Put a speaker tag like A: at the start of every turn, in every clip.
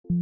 A: Hello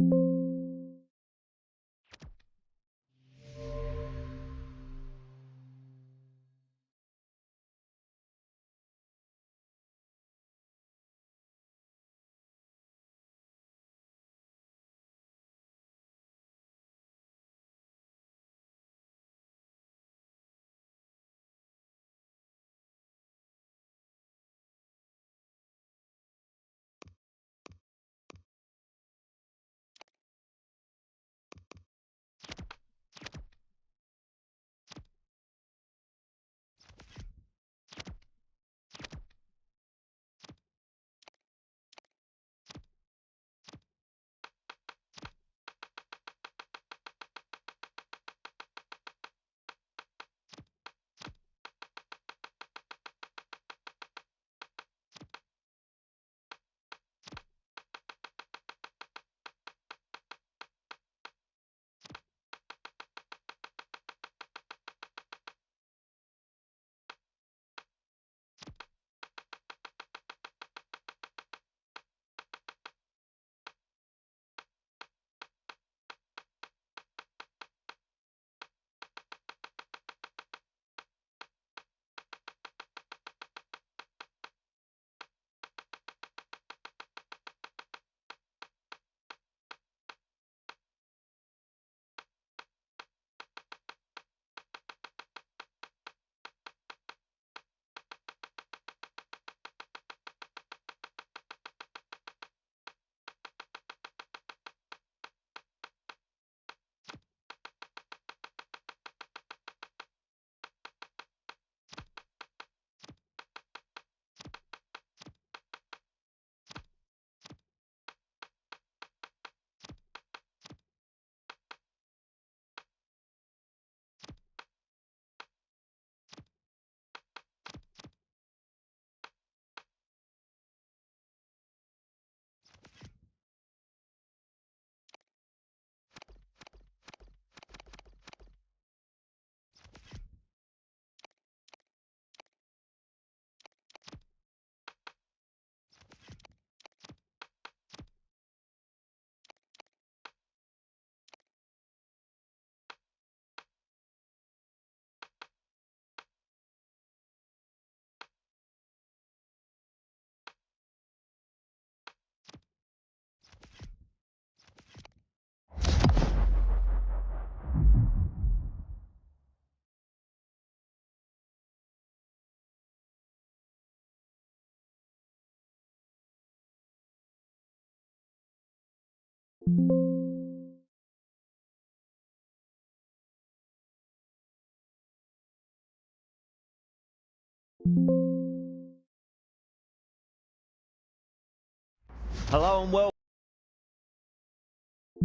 A: and welcome.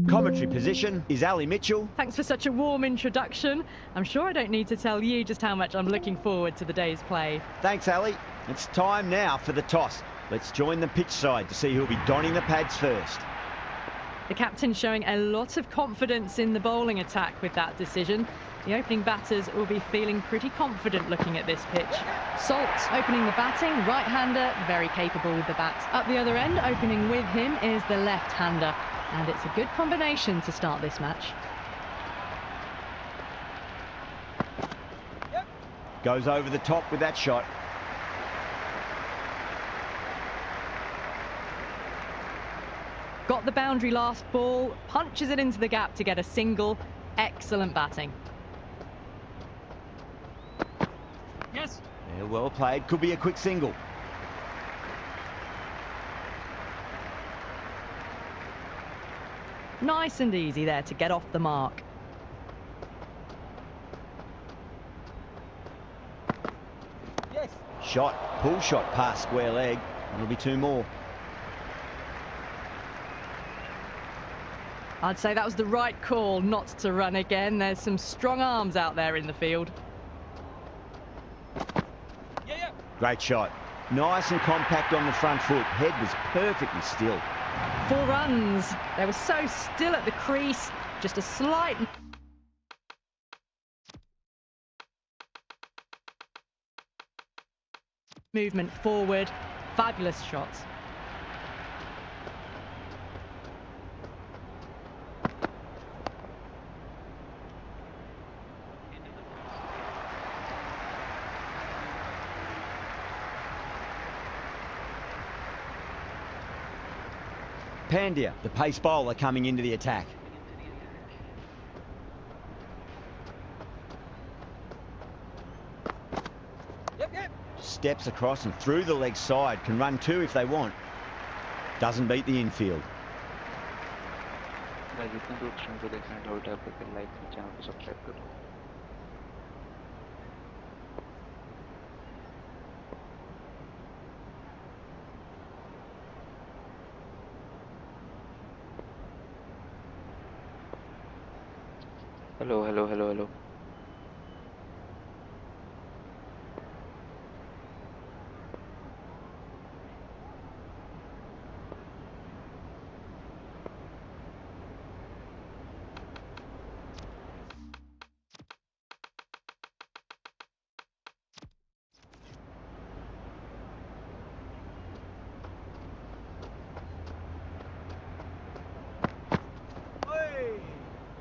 A: Commentary position is Ali Mitchell.
B: Thanks for such a warm introduction. I'm sure I don't need to tell you just how much I'm looking forward to the day's play.
A: Thanks, Ali. It's time now for the toss. Let's join the pitch side to see who'll be donning the pads first.
B: The captain's showing a lot of confidence in the bowling attack with that decision. The opening batters will be feeling pretty confident looking at this pitch. Salt opening the batting, right-hander, very capable with the bat. Up the other end, opening with him, is the left-hander. And it's a good combination to start this match.
A: Goes over the top with that shot.
B: Got the boundary last ball, punches it into the gap to get a single. Excellent batting.
C: Yes.
A: Yeah, well played. Could be a quick single.
B: Nice and easy there to get off the mark.
C: Yes.
A: Shot, pull shot past square leg. That'll be two more.
B: I'd say that was the right call not to run again. There's some strong arms out there in the field.
C: Yeah.
A: Great shot. Nice and compact on the front foot. Head was perfectly still.
B: 4 runs. They were so still at the crease. Just a slight movement forward. Fabulous shots.
A: Pandya, the pace bowler, coming into the attack.
C: Yep, yep.
A: Steps across and through the leg side. Can run two if they want. Doesn't beat the infield.
D: जितने लोग stream को देखना है tap करके like channel को subscribe करो। Hello hello hello hello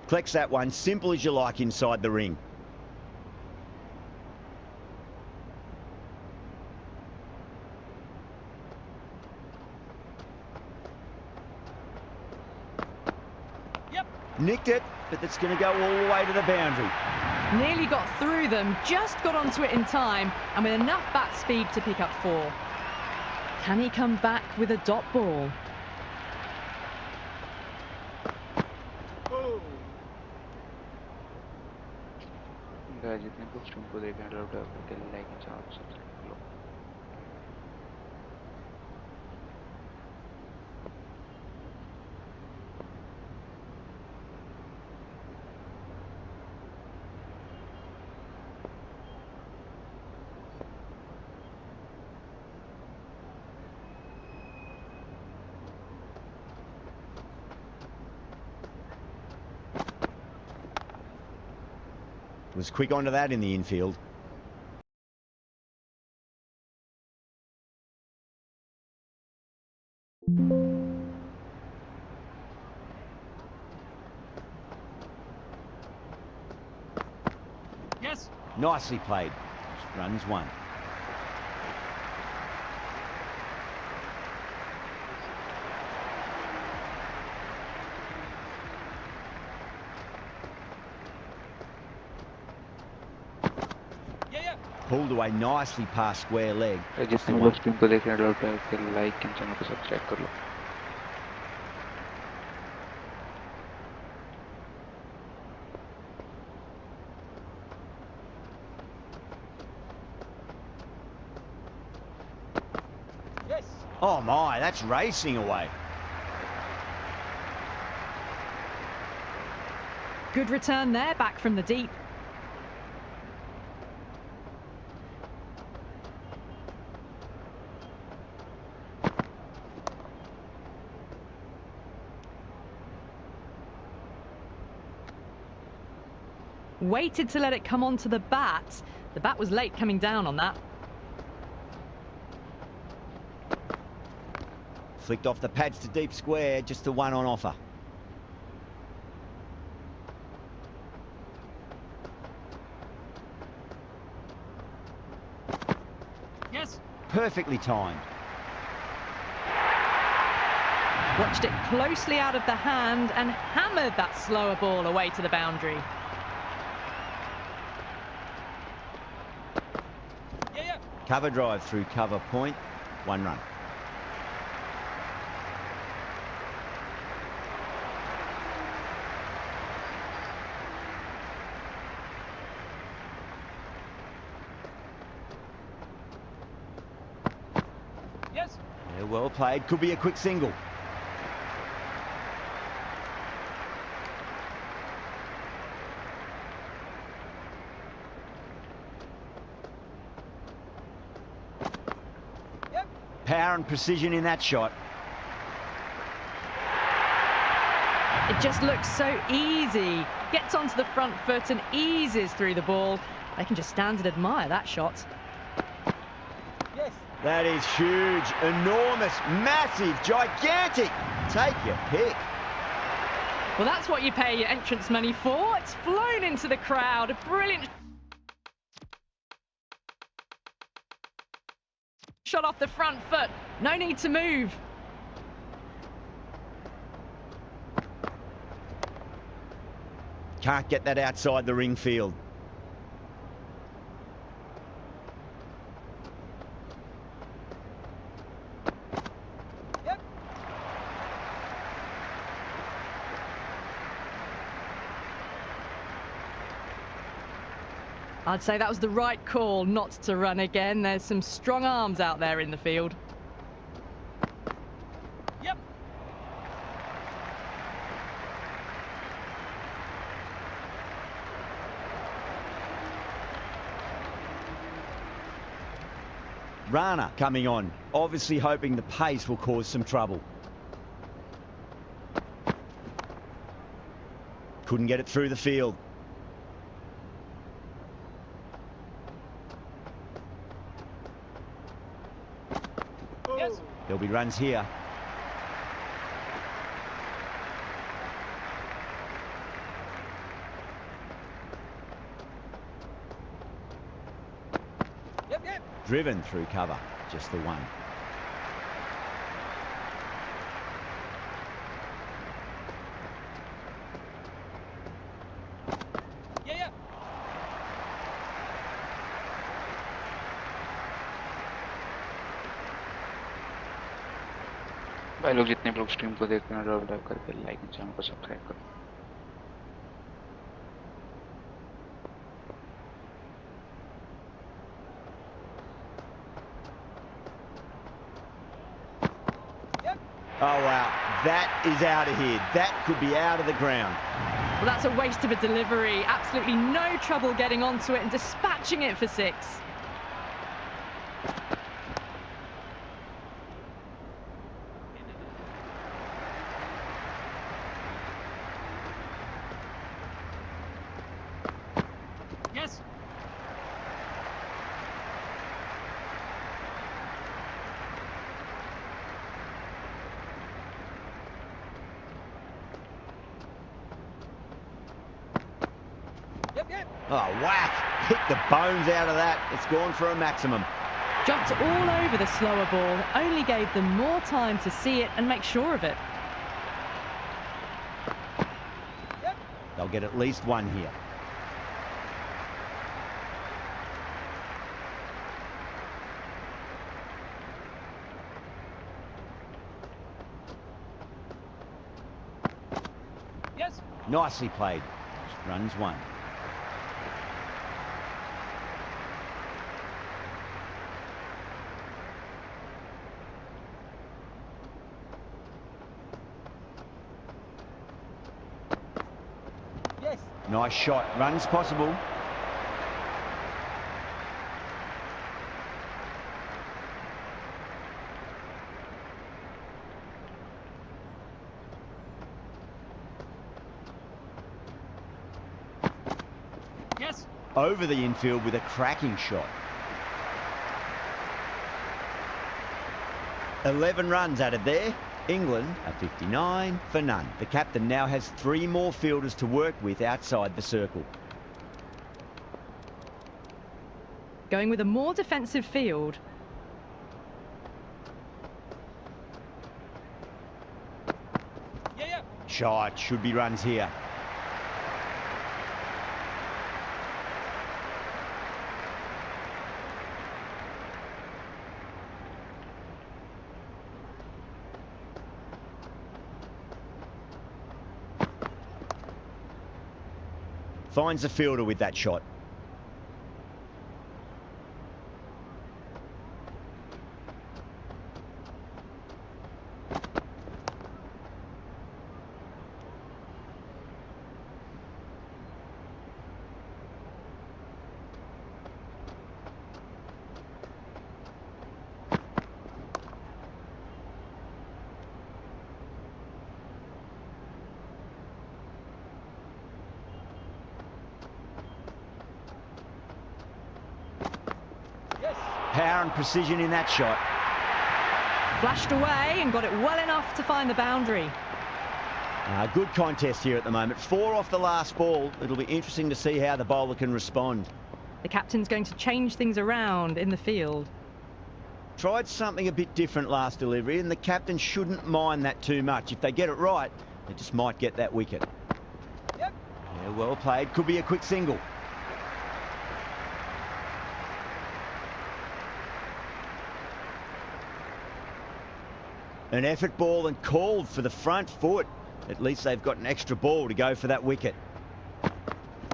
A: Collects that one, simple as you like inside the ring.
C: Yep.
A: Nicked it, but that's going to go all the way to the boundary.
B: Nearly got through them, just got onto it in time, and with enough bat speed to pick up 4. Can he come back with a dot ball?
D: जितने लोग stream को देखना है tap करके like channel को subscribe करो।
A: Was quick onto that in the infield.
C: Yes.
A: Nicely played. Runs 1. Pulled away nicely past square leg.
D: जितने लोग स्ट्रीम को देखना है टैप करके लाइक चैनल को सब्सक्राइब कर लो।
C: Yes.
A: Oh my, that's racing away.
B: Good return there, back from the deep. Waited to let it come onto the bat. The bat was late coming down on that.
A: Flicked off the pads to deep square, just the one on offer.
C: Yes.
A: Perfectly timed.
B: Watched it closely out of the hand and hammered that slower ball away to the boundary.
A: Cover drive through cover point, 1 run.
C: Yes.
A: Yeah, well played. Could be a quick single. Power and precision in that shot.
B: It just looks so easy. Gets onto the front foot and eases through the ball. They can just stand and admire that shot.
C: Yes.
A: That is huge, enormous, massive, gigantic. Take your pick.
B: Well, that's what you pay your entrance money for. It's flown into the crowd. A brilliant shot off the front foot. No need to move.
A: Can't get that outside the ring field.
C: Yep.
B: I'd say that was the right call not to run again. There's some strong arms out there in the field.
C: Yep.
A: Rana coming on, obviously hoping the pace will cause some trouble. Couldn't get it through the field.
C: Yes.
A: There'll be runs here.
C: Yep. Yep.
A: Driven through cover, just the one.
C: Yeah. Yeah.
D: भाई लोग जितने लोग stream को देखते हैं drop down करके like and channel को subscribe करो.
C: Yep.
A: Oh, wow. That is out of here. That could be out of the ground.
B: Well, that's a waste of a delivery. Absolutely no trouble getting onto it and dispatching it for 6.
C: Yes. Yep. Yep.
A: Oh, whack. Hit the bones out of that. It's gone for a maximum.
B: Jumped all over the slower ball, only gave them more time to see it and make sure of it.
C: Yep.
A: They'll get at least one here.
C: Yes.
A: Nicely played. Just runs one.
C: Yes.
A: Nice shot. Runs possible.
C: Yes.
A: Over the infield with a cracking shot. 11 runs added there. England are 59 for none. The captain now has 3 more fielders to work with outside the circle.
B: Going with a more defensive field.
C: Yeah. Yeah.
A: Shot. Should be runs here. Finds the fielder with that shot. Power and precision in that shot.
B: Flashed away and got it well enough to find the boundary.
A: Good contest here at the moment. 4 off the last ball. It'll be interesting to see how the bowler can respond.
B: The captain's going to change things around in the field.
A: Tried something a bit different last delivery, and the captain shouldn't mind that too much. If they get it right, they just might get that wicket.
C: Yep.
A: Yeah, well played. Could be a quick single. An effort ball and called for the front foot. At least they've got an extra ball to go for that wicket.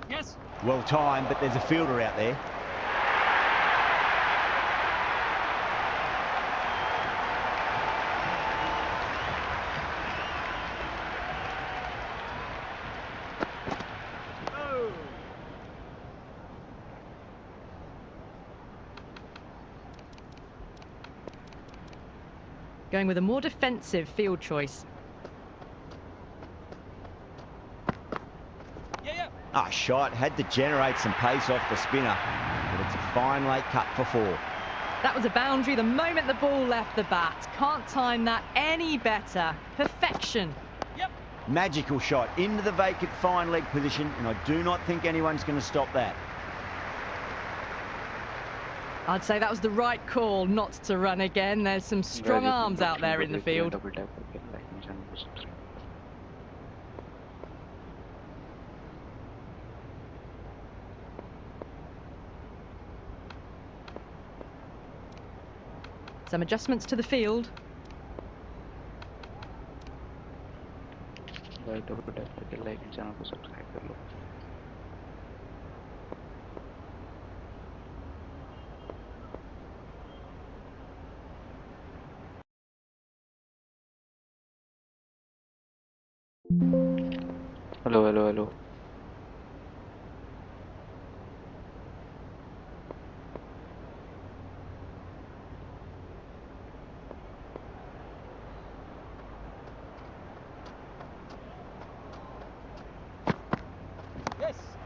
C: Yes.
A: Well timed, but there's a fielder out there.
B: Going with a more defensive field choice.
A: Ah, shot. Had to generate some pace off the spinner. But it's a fine late cut for 4.
B: That was a boundary the moment the ball left the bat. Can't time that any better. Perfection.
A: Magical shot into the vacant fine leg position, and I do not think anyone's going to stop that.
B: I'd say that was the right call not to run again. There's some strong arms out there in the field. Some adjustments to the field.
D: Hello.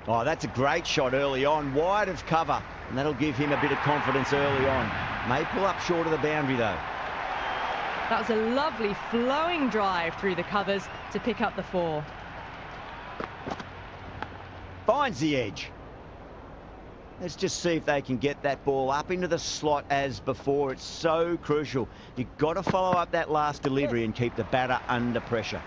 A: Oh, that's a great shot early on, wide of cover, and that'll give him a bit of confidence early on. May pull up short of the boundary, though.
B: That was a lovely flowing drive through the covers to pick up the 4.
A: Finds the edge. Let's just see if they can get that ball up into the slot as before. It's so crucial. You've got to follow up that last delivery and keep the batter under pressure.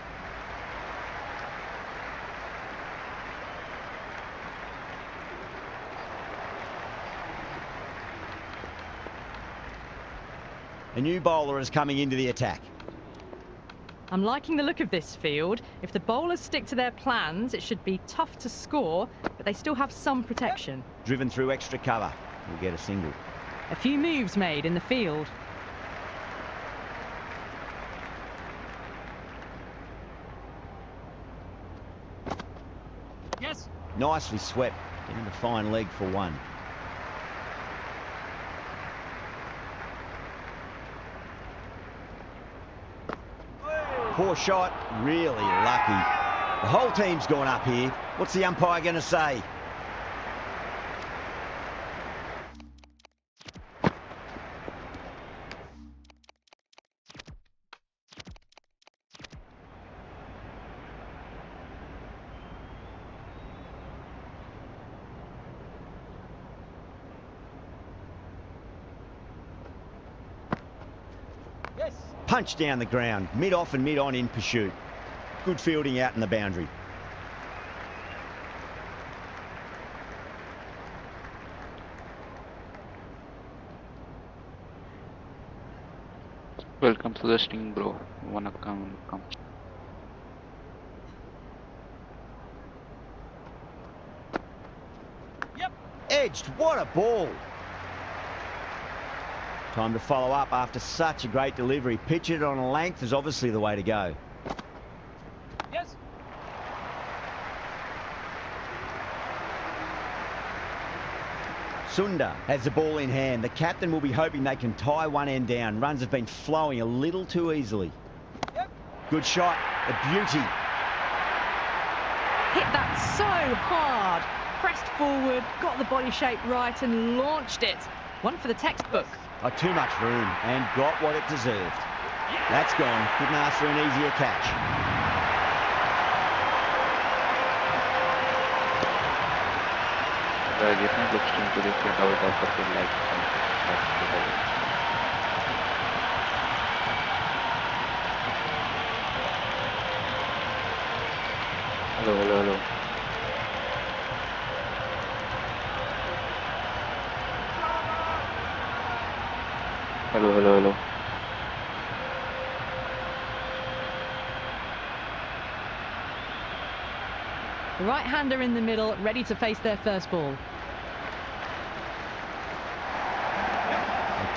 A: A new bowler is coming into the attack.
B: I'm liking the look of this field. If the bowlers stick to their plans, it should be tough to score, but they still have some protection.
A: Driven through extra cover. We'll get a single.
B: A few moves made in the field.
C: Yes.
A: Nicely swept. Down the fine leg for 1. Poor shot, really lucky. The whole team's gone up here. What's the umpire going to say?
C: Yes.
A: Punch down the ground, mid-off and mid-on in pursuit. Good fielding out in the boundary.
D: Welcome to the sting, bro. Wanna come?
A: Edged, what a ball. Time to follow up after such a great delivery. Pitch it on a length is obviously the way to go.
C: Yes.
A: Sunda has the ball in hand. The captain will be hoping they can tie one end down. Runs have been flowing a little too easily. Good shot, a beauty.
B: Hit that so hard. Pressed forward, got the body shape right and launched it. One for the textbook.
A: Too much room and got what it deserved. That's gone. Couldn't ask for an easier catch.
D: Hello. Hello, hello, hello.
B: The right-hander in the middle, ready to face their first ball.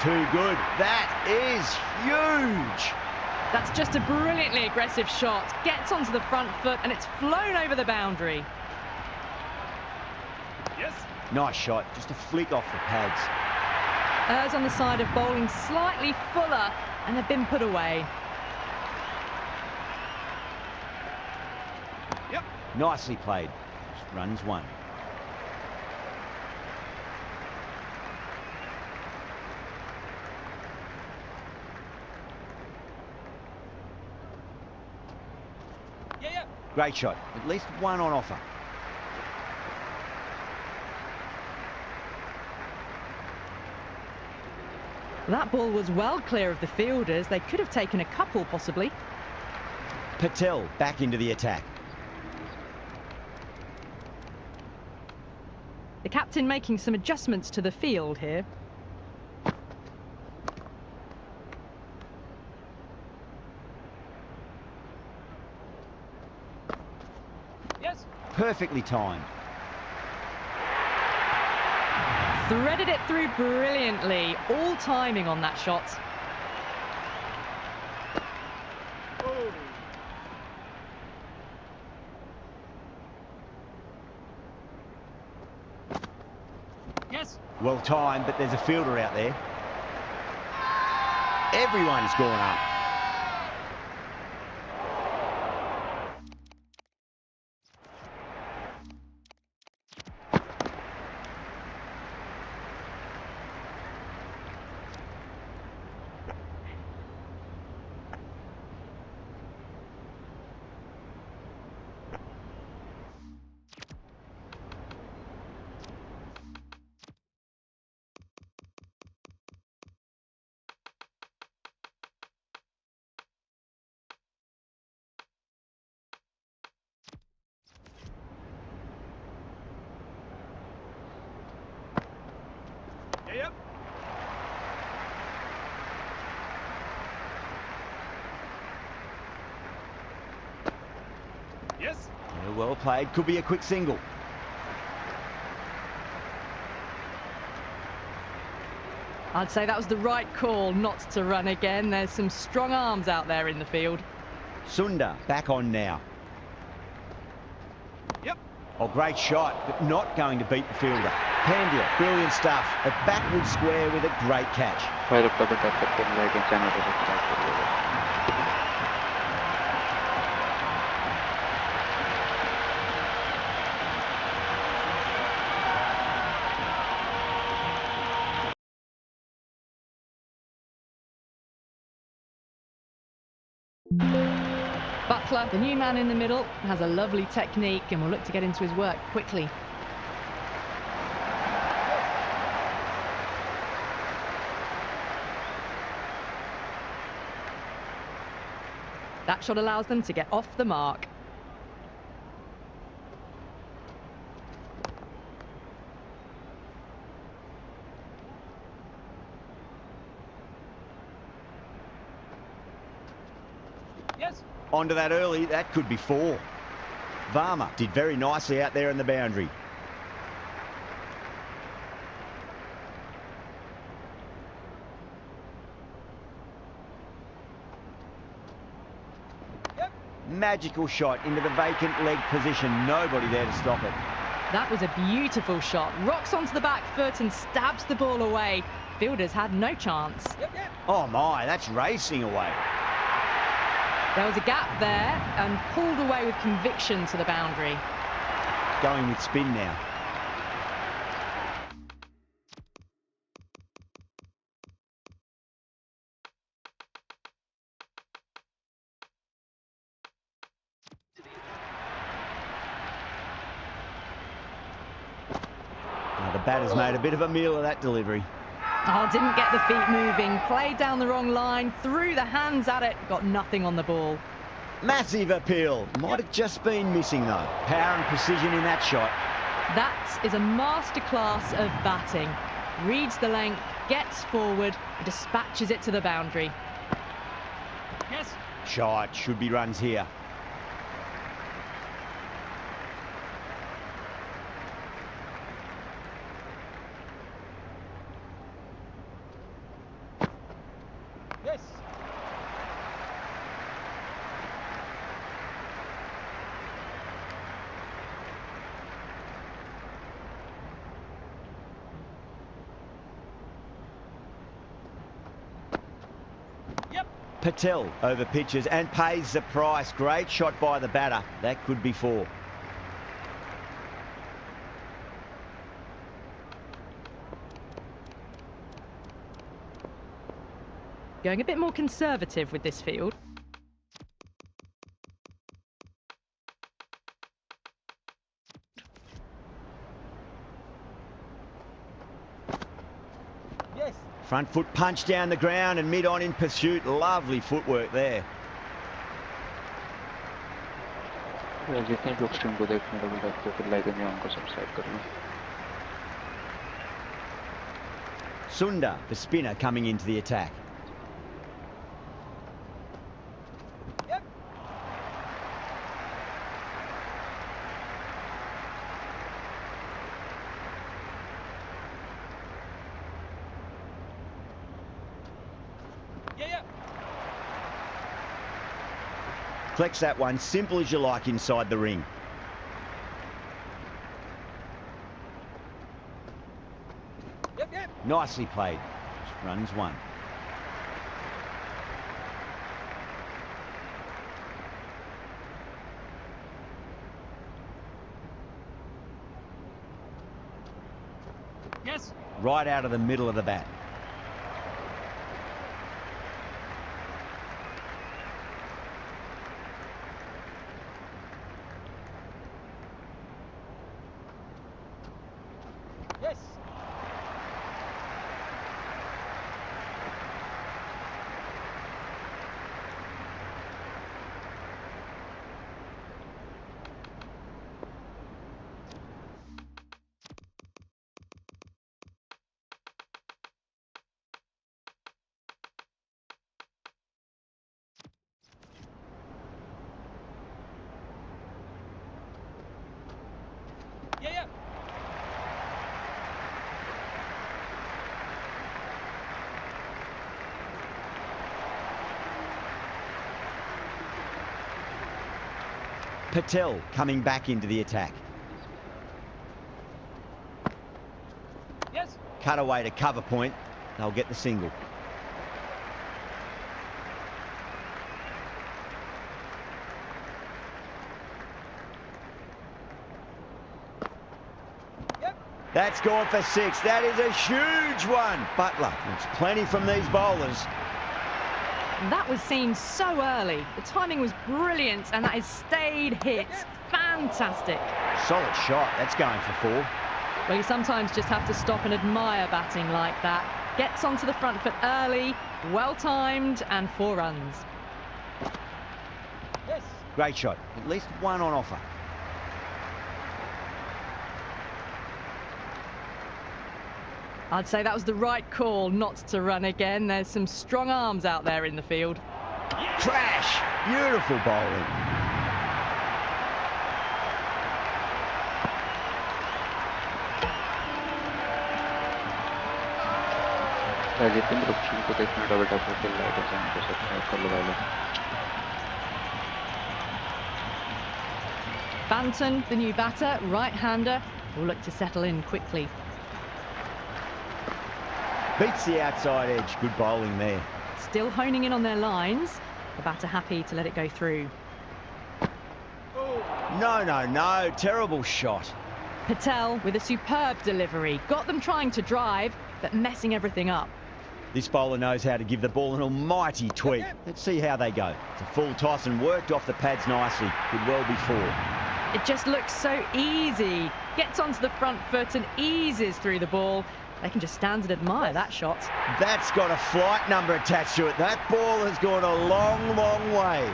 A: Too good. That is huge.
B: That's just a brilliantly aggressive shot. Gets onto the front foot and it's flown over the boundary.
C: Yes.
A: Nice shot. Just a flick off the pads.
B: Errs on the side of bowling slightly fuller and they've been put away.
C: Yep.
A: Nicely played. Just runs one.
C: Yeah.
A: Great shot. At least one on offer.
B: That ball was well clear of the fielders. They could have taken a couple, possibly.
A: Patel back into the attack.
B: The captain making some adjustments to the field here.
C: Yes.
A: Perfectly timed.
B: Threaded it through brilliantly. All timing on that shot.
C: Oh. Yes.
A: Well timed, but there's a fielder out there. Everyone's gone up.
C: Yep. Yes.
A: Yeah, well played. Could be a quick single.
B: I'd say that was the right call not to run again. There's some strong arms out there in the field.
A: Sundar back on now.
C: Yep.
A: Oh, great shot, but not going to beat the fielder. Pandya, brilliant stuff. A backward square with a great catch.
D: Fire up the captain like in channel to subscribe.
B: Butler, the new man in the middle, has a lovely technique and will look to get into his work quickly. That shot allows them to get off the mark.
C: Yes.
A: Onto that early, that could be four. Varma did very nicely out there in the boundary.
C: Yep.
B: Magical shot into the vacant leg position. Nobody there to stop it. That was a beautiful shot. Rocks onto the back foot and stabs the ball away. Fielders had no chance.
C: Yep.
A: Oh my, that's racing away.
B: There was a gap there and pulled away with conviction to the boundary.
A: Going with spin now. Now the batter's made a bit of a meal of that delivery.
B: Oh, didn't get the feet moving. Played down the wrong line, threw the hands at it, got nothing on the ball.
A: Massive appeal. Might have just been missing though. Power and precision in that shot.
B: That is a masterclass of batting. reads the length, gets forward, and dispatches it to the boundary.
C: Yes.
A: Shot, should be runs here.
C: Yes. Yep.
A: Patel over pitches and pays the price. Great shot by the batter. That could be 4.
B: Going a bit more conservative with this field.
C: Yes.
A: Front foot punch down the ground and mid on in pursuit. Lovely footwork there.
D: जितने लोग stream को देखने double tap पे फिर like and को subscribe कर लो.
A: Sunda, the spinner, coming into the attack.
C: Yep. Yeah.
A: Collects that one, simple as you like inside the ring.
C: Yep.
A: Nicely played. Runs 1.
C: Yes.
A: Right out of the middle of the bat.
C: Yes. Yeah.
A: Patel coming back into the attack.
C: Yes.
A: Cut away to cover point. They'll get the single.
C: Yep.
A: That's gone for 6. That is a huge one. Butler, it's plenty from these bowlers.
B: That was seen so early. The timing was brilliant, and that has stayed hit. Fantastic.
A: Solid shot. That's going for 4.
B: Well, you sometimes just have to stop and admire batting like that. Gets onto the front foot early, well timed, and 4 runs.
C: Yes.
A: Great shot. At least 1 on offer.
B: I'd say that was the right call not to run again. There's some strong arms out there in the field.
A: Crash! Beautiful bowling.
D: जितने लोग stream को देखने double tap पे like और channel को subscribe कर लो भाई लोग.
B: Banton, the new batter, right-hander, will look to settle in quickly.
A: Beats the outside edge. Good bowling there.
B: Still honing in on their lines. The batter happy to let it go through.
A: No. Terrible shot.
B: Patel with a superb delivery. Got them trying to drive, but messing everything up.
A: This bowler knows how to give the ball an almighty tweak. Let's see how they go. It's a full toss and worked off the pads nicely. Could well be 4.
B: It just looks so easy. Gets onto the front foot and eases through the ball. They can just stand and admire that shot.
A: That's got a flight number attached to it. That ball has gone a long way.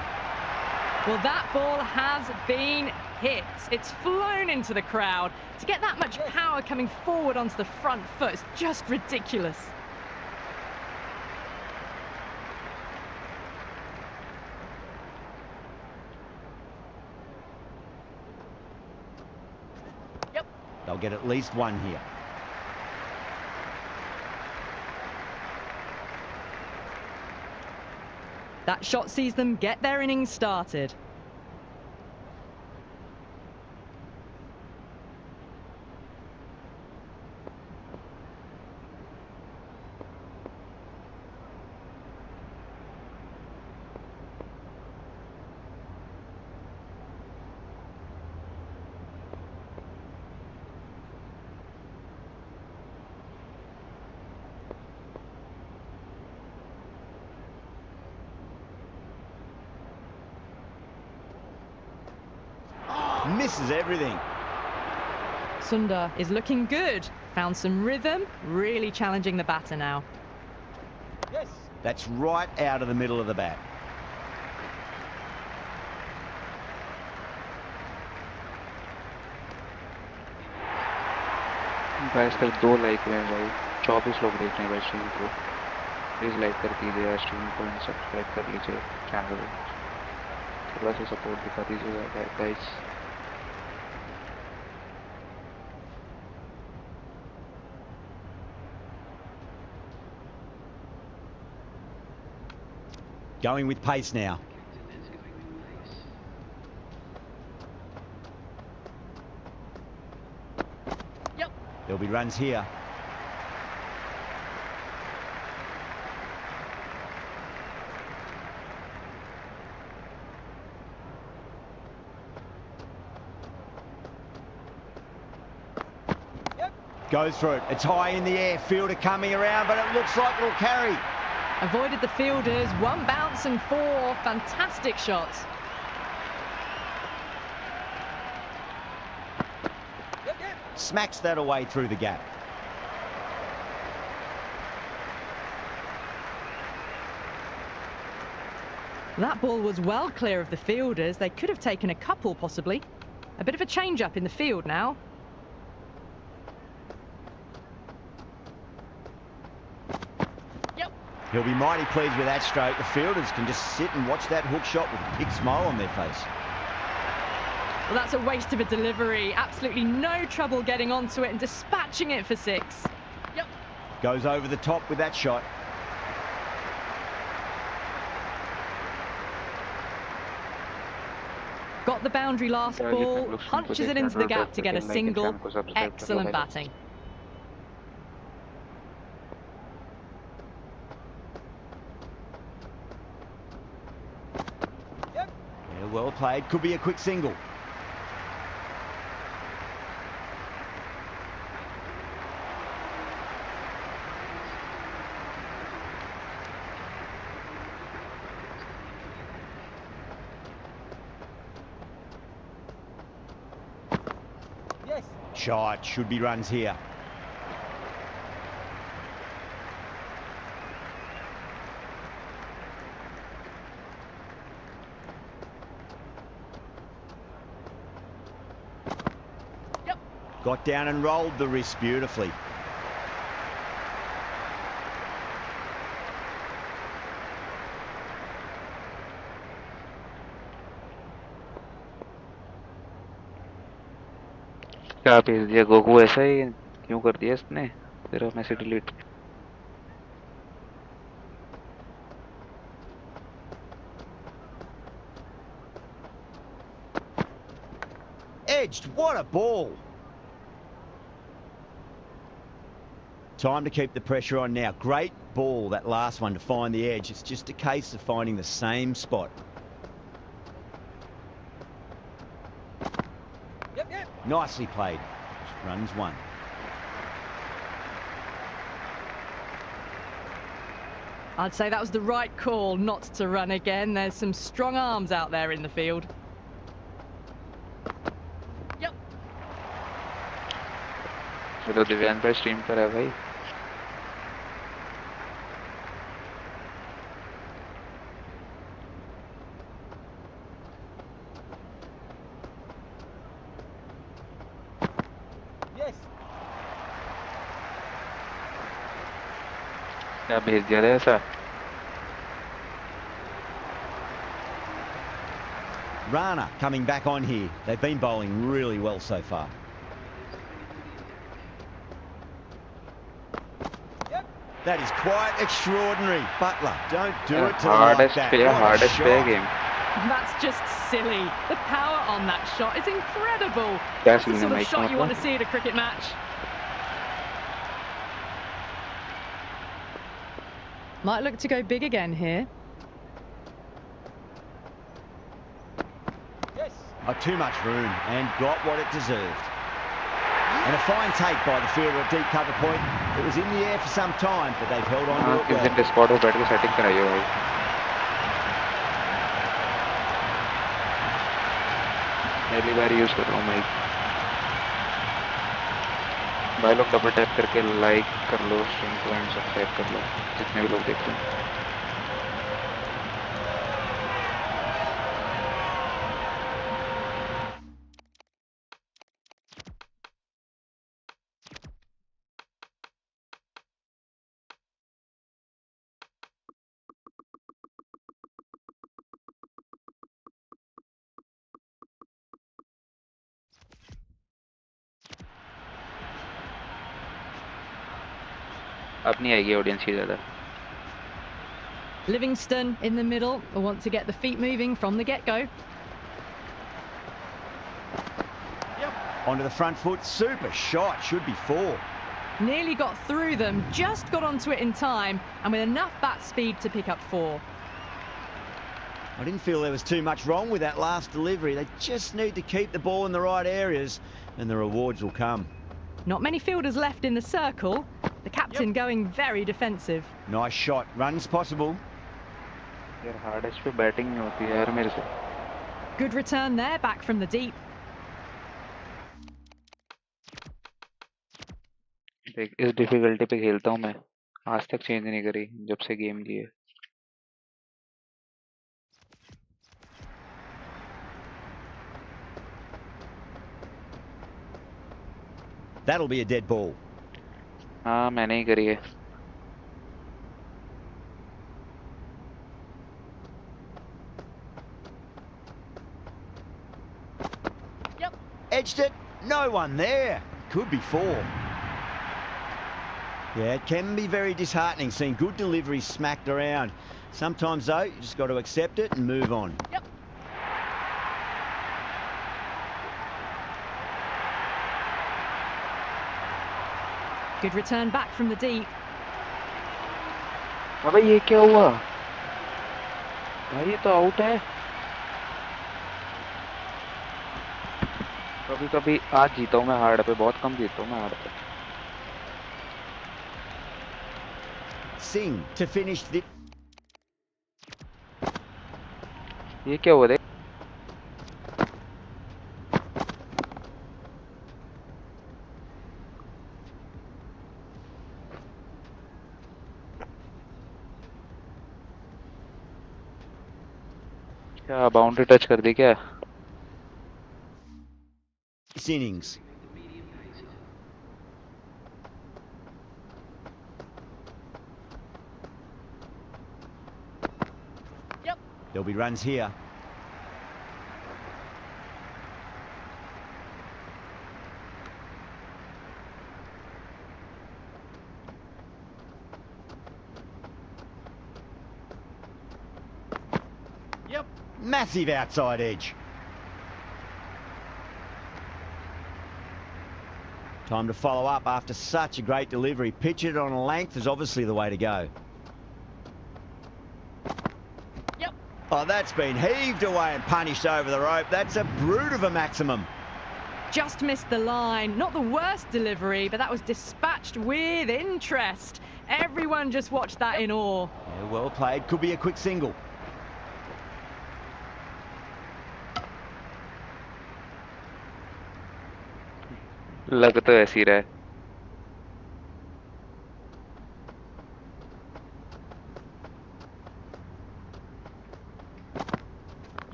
B: Well, that ball has been hit. It's flown into the crowd. To get that much power coming forward onto the front foot is just ridiculous.
C: Yep.
A: They'll get at least one here.
B: That shot sees them get their innings started.
A: Misses everything.
B: Sundar is looking good. Found some rhythm, really challenging the batter now.
C: Yes.
A: That's right out of the middle of the bat.
D: Guys कल 2 like हुए हैं भाई, 24 लोग देख रहे हैं भाई stream को। प्लीज़ लाइक कर दीजिए यार स्ट्रीम को, एंड सब्सक्राइब कर लीजिए चैनल को, थोड़ा सा सपोर्ट दिखा दीजिएगा guys.
A: Going with pace now.
C: Yep.
A: There'll be runs here.
C: Yep.
A: Goes for it. It's high in the air. Fielder coming around, but it looks like it'll carry.
B: Avoided the fielders, one bounce and 4. Fantastic shots.
C: Yep. Yep.
A: Smacks that away through the gap.
B: That ball was well clear of the fielders. They could have taken a couple, possibly. A bit of a change-up in the field now.
A: He'll be mighty pleased with that stroke. The fielders can just sit and watch that hook shot with a big smile on their face.
B: Well, that's a waste of a delivery. Absolutely no trouble getting onto it and dispatching it for 6.
C: Yep.
A: Goes over the top with that shot.
B: Got the boundary last ball, punches it into the gap to get a single. Excellent batting.
A: Well played, could be a quick single.
C: Yes.
A: Shot, should be runs here. Got down and rolled the wrist beautifully.
D: क्या भेज दिया Goku, ऐसा ही क्यों कर दिया इसने, तेरा message delete.
A: Edged, what a ball. Time to keep the pressure on now. Great ball, that last one, to find the edge. It's just a case of finding the same spot.
C: Yep. Yep.
A: Nicely played. Runs 1.
B: I'd say that was the right call not to run again. There's some strong arms out there in the field.
C: Yep.
D: चलो दिव्यांग भाई stream पर है भाई। क्या भेज दिया था ऐसा?
A: Rana coming back on here. They've been bowling really well so far. That is quite extraordinary. Butler, don't do it to them like that.
D: Hardest fair game.
B: That's just silly. The power on that shot is incredible.
D: That's
B: the sort of shot you want to see at a cricket match. Might look to go big again here.
C: Yes.
A: Too much room and got what it deserved. And a fine take by the fielder at deep cover point. It was in the air for some time, but they've held on to it well.
D: किस spot पे बैठ के setting कराइए भाई. पहली बार use कर रहा हूँ माइक. भाई लोग डबल टैप करके लाइक कर लो, स्ट्रीम को एंड सब्सक्राइब कर लो, जितने भी लोग देखते हैं. अब नहीं आएगी ऑडियंस की ज़्यादा.
B: Livingston in the middle will want to get the feet moving from the get-go.
A: Onto the front foot, super shot, should be 4.
B: Nearly got through them, just got onto it in time, and with enough bat speed to pick up 4.
A: I didn't feel there was too much wrong with that last delivery. They just need to keep the ball in the right areas, and the rewards will come.
B: Not many fielders left in the circle. The captain going very defensive.
A: Nice shot, runs possible.
D: यार hardest पे batting नहीं होती है यार मेरे से.
B: Good return there, back from the deep.
D: देख इस डिफिकल्टी पे खेलता हूँ मैं. आज तक चेंज नहीं करी जब से गेम लिए.
A: That'll be a dead ball.
D: हाँ मैंने ही करी है.
A: Edged it, no one there. Could be 4. Yeah, it can be very disheartening seeing good deliveries smacked around. Sometimes though, you just got to accept it and move on.
B: Good return back from the deep.
D: अबे ये क्या हुआ? भाई ये तो out है. कभी कभी आज जीता हूँ मैं हार्ड पे, बहुत कम जीता हूँ मैं हार्ड पे.
A: Singh to finish the...
D: ये क्या हुआ? देख क्या बाउंड्री टच कर दी क्या?
A: This innings. There'll be runs here. Massive outside edge. Time to follow up after such a great delivery. Pitch it on a length is obviously the way to go. Oh, that's been heaved away and punished over the rope. That's a brute of a maximum.
B: Just missed the line. Not the worst delivery, but that was dispatched with interest. Everyone just watched that in awe.
A: Yeah, well played. Could be a quick single.
D: लग तो ऐसी ही रहा है.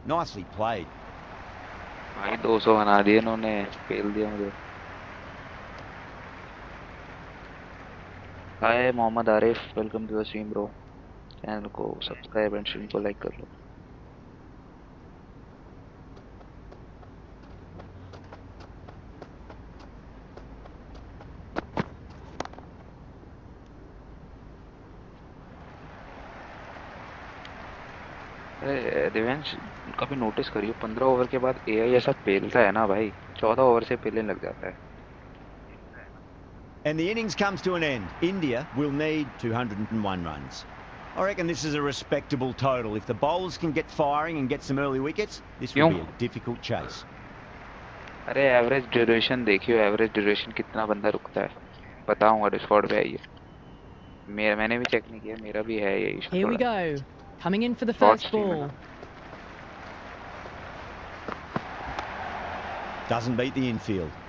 A: Nicely played.
D: भाई 200 बना दिए इन्होंने. फेल दिया मुझे. Hi Mohammad Arif, welcome to the stream bro. Channel को सब्सक्राइब एंड स्ट्रीम को लाइक कर लो। अरे दिव्यांश, कभी नोटिस करियो 15 ओवर के बाद एआई ऐसा पेलता है ना भाई, 14 ओवर से पेलने लग जाता है।
A: And the innings comes to an end. India will need 201 runs. I reckon this is a respectable total. If the bowlers can get firing and get some early wickets, this will be a difficult chase.
D: अरे average duration देखियो, average duration कितना बंदा रुकता है, बताऊंगा Discord पे आइए। मैंने भी चेक नहीं किया, मेरा भी है ये issue.
B: Here we go. Coming in for the first ball.
A: Doesn't beat the infield.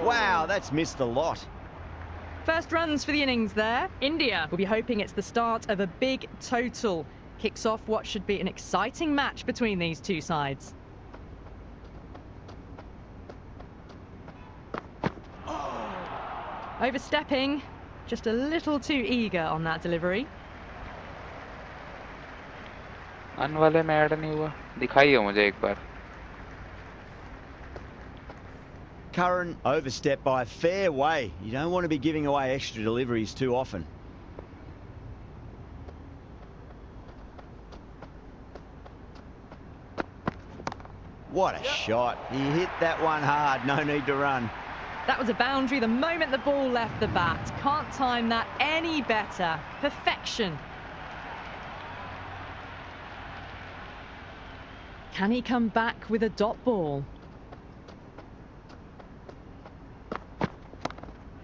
A: Wow, that's missed the lot.
B: First runs for the innings there. India will be hoping it's the start of a big total. Kicks off what should be an exciting match between these two sides. Overstepping, just a little too eager on that delivery.
D: अन वाले में add नहीं हुआ, दिखाइए मुझे एक बार।
A: Curran overstepped by a fair way. You don't want to be giving away extra deliveries too often. What a shot. He hit that one hard. No need to run.
B: That was a boundary the moment the ball left the bat. Can't time that any better. Perfection. Can he come back with a dot ball?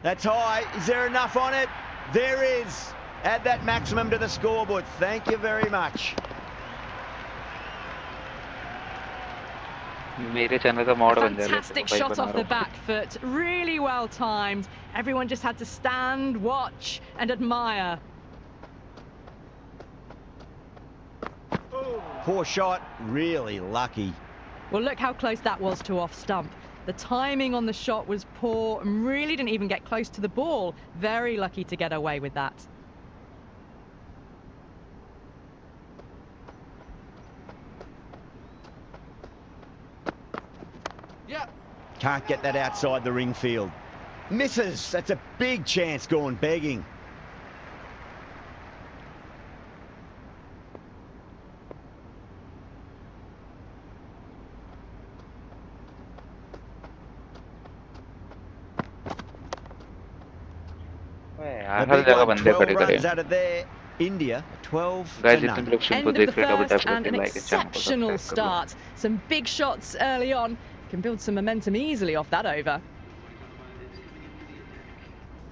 A: That's high. Is there enough on it? There is. Add that maximum to the scoreboard. Thank you very much.
D: मेरे channel का mod बन जाएगा।
B: Fantastic shot off the back foot. Really well timed. Everyone just had to stand, watch and admire.
A: Poor shot. Really lucky.
B: Well, look how close that was to off stump. The timing on the shot was poor and really didn't even get close to the ball. Very lucky to get away with that.
C: Yeah.
A: Can't get that outside the ring field. Misses. That's a big chance gone begging.
D: यार हर जगह बंदे खड़े करे।
A: Out of there, India 12
D: Guys,
A: to
D: जितने
A: none.
D: लोग stream को
B: End of
D: देख
B: the
D: रहे हैं डबल टैप
B: first and
D: करके
B: an
D: लाइक एंड चैनल को
B: exceptional
D: सब्सक्राइब कर लो।
B: start. Some big shots early on. Can build some momentum easily off that over.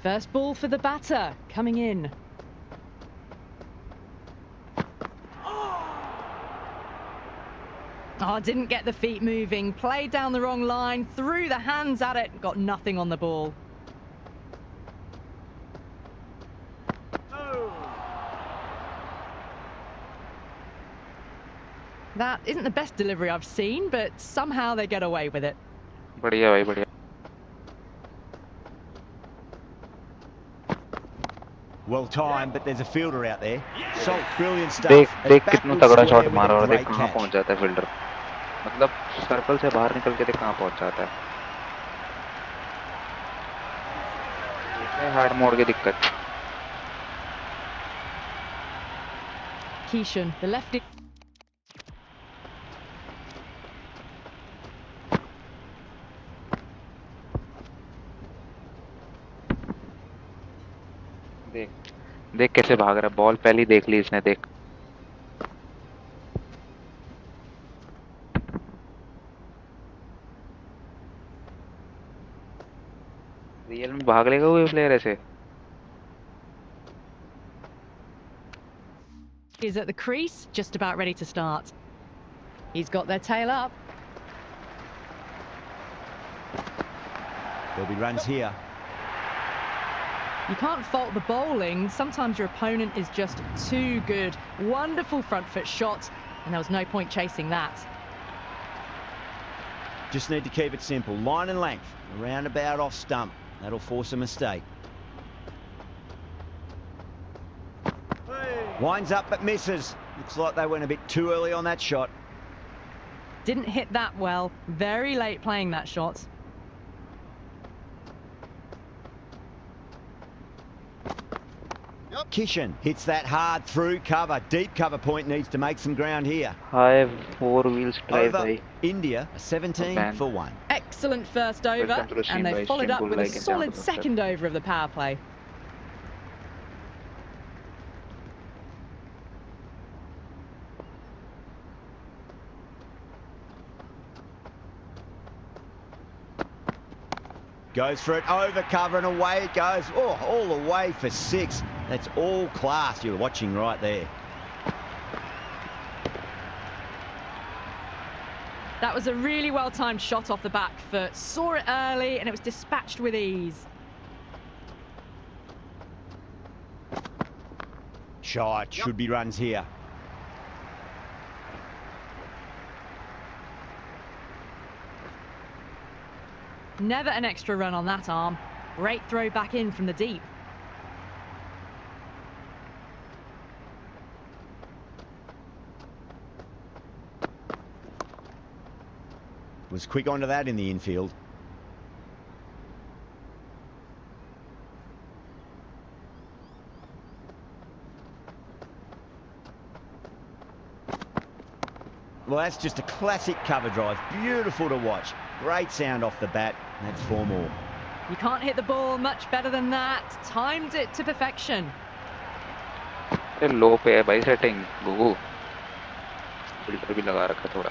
B: First ball for the batter, coming in. Oh, didn't get the feet moving. Played down the wrong line, threw the hands at it, got nothing on the ball. That isn't the best delivery I've seen, but somehow they get away with it.
D: बढ़िया भाई बढ़िया।
A: Well timed, but there's a fielder out there. Salt, brilliant stuff.
D: देख
A: A
D: देख कितना
A: backward
D: तगड़ा
A: square
D: shot
A: with
D: मारा
A: a
D: और देख
A: great
D: कहाँ
A: catch.
D: पहुँच जाता है फील्डर। मतलब सर्कल से बाहर निकल के देख कहाँ पहुँच जाता है। हार्ड मोड़ की दिक्कत।
B: Keishan, the lefty.
D: देख देख कैसे भाग रहा है, बॉल पहले ही देख ली इसने। देख रियल में भाग लेगा वो प्लेयर ऐसे।
B: Is at the crease, just about ready to start. He's got their tail up.
A: There'll be runs here.
B: You can't fault the bowling. Sometimes your opponent is just too good. Wonderful front foot shot, and there was no point chasing that.
A: Just need to keep it simple. Line and length, around about off stump. That'll force a mistake. Winds up but misses. Looks like they went a bit too early on that shot.
B: Didn't hit that well. Very late playing that shot.
A: Kishan hits that hard through cover. Deep cover point needs to make some ground here.
D: High four wheels drive
A: Over
D: by.
A: India, a 17 for 1.
B: Excellent first over,
D: Welcome to the stream
B: and they
D: by
B: followed up
D: Stream
B: with
D: Bull,
B: a
D: like and
B: solid
D: channel subscribe.
B: second over of the power play.
A: Goes for it over cover and away it goes. Oh, all the way for 6. That's all class you're watching right there.
B: That was a really well-timed shot off the back foot. Saw it early and it was dispatched with ease.
A: Shot, should be runs here.
B: Never an extra run on that arm. Great throw back in from the deep.
A: Was quick onto that in the infield. Well, that's just a classic cover drive. Beautiful to watch. Great sound off the bat. That's 4 more.
B: You can't hit the ball much better than that. Timed it to perfection.
D: लो पे है भाई setting Gugu filter भी लगा रखा थोड़ा.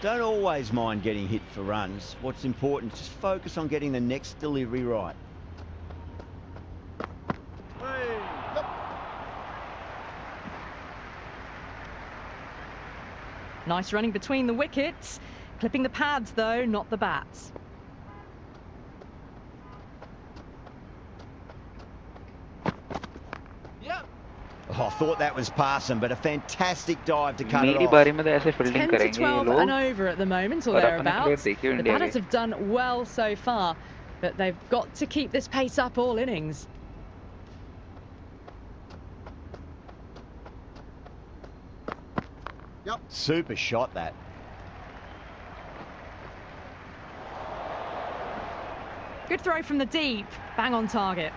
A: Don't always mind getting hit for runs. What's important is just focus on getting the next delivery right.
B: Nice running between the wickets. Clipping the pads though, not the bats.
A: Oh, I thought that was passing, but a fantastic dive to cut it
D: मेरी
A: off.
D: बारी में तो ऐसे fielding
B: 10 to
D: करेंगे ये
B: 12
D: लोग.
B: and over at the moment, or
D: और अपने
B: thereabouts.
D: player देखिए
B: The
D: इंडिया
B: batters
D: के.
B: have done well so far, but they've got to keep this pace up all innings.
A: Super shot that.
B: Good throw from the deep, bang on target.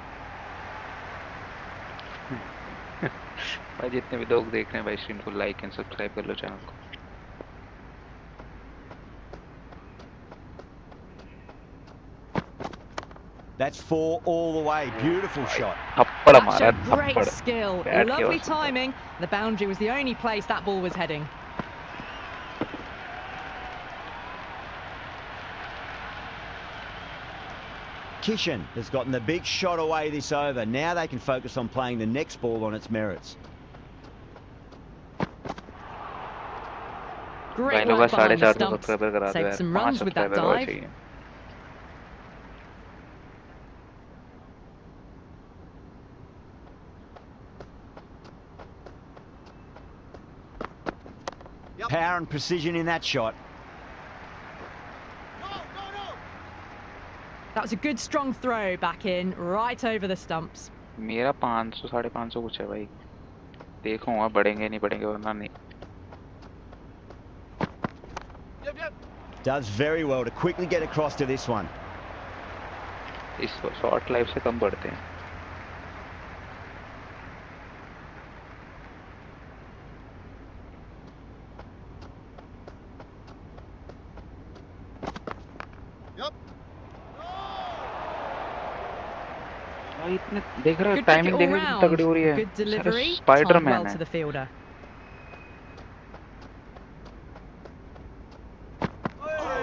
D: भाई जितने भी लोग देख रहे हैं भाई स्ट्रीम को लाइक एंड सब्सक्राइब कर लो चैनल को.
A: That's 4 all the way. Beautiful shot.
D: थप्पड़
B: That
D: मारा
B: showed great
D: थप्पड़.
B: skill,
D: Bad
B: lovely
D: chaos.
B: timing. The boundary was the only place that ball was heading.
A: Kishan has gotten the big shot away this over. Now they can focus on playing the next ball on its merits.
B: Great
D: भाई लोग
B: work
D: का
B: behind the
D: 450
B: stumps.
D: Subscriber करा दो
B: Saved
D: यार.
B: some
D: 5
B: runs with that
D: subscriber और
B: dive.
D: चाहिए.
A: Power and precision in that shot.
B: That was a good strong throw back in, right over the stumps.
D: मेरा 500 550 कुछ है भाई. देखूंगा बढ़ेंगे नहीं बढ़ेंगे वरना नहीं.
A: Does very well to quickly get across to this one.
D: इस शॉर्ट लाइफ से कम बढ़ते हैं. भाई इतने देख रहे हो
B: Good
D: टाइमिंग
B: cricket
D: देख
B: all
D: रहे हो कितनी
B: round.
D: तगड़ी हो रही है.
B: Good delivery, timed
D: Spiderman
B: well
D: है.
B: to the fielder.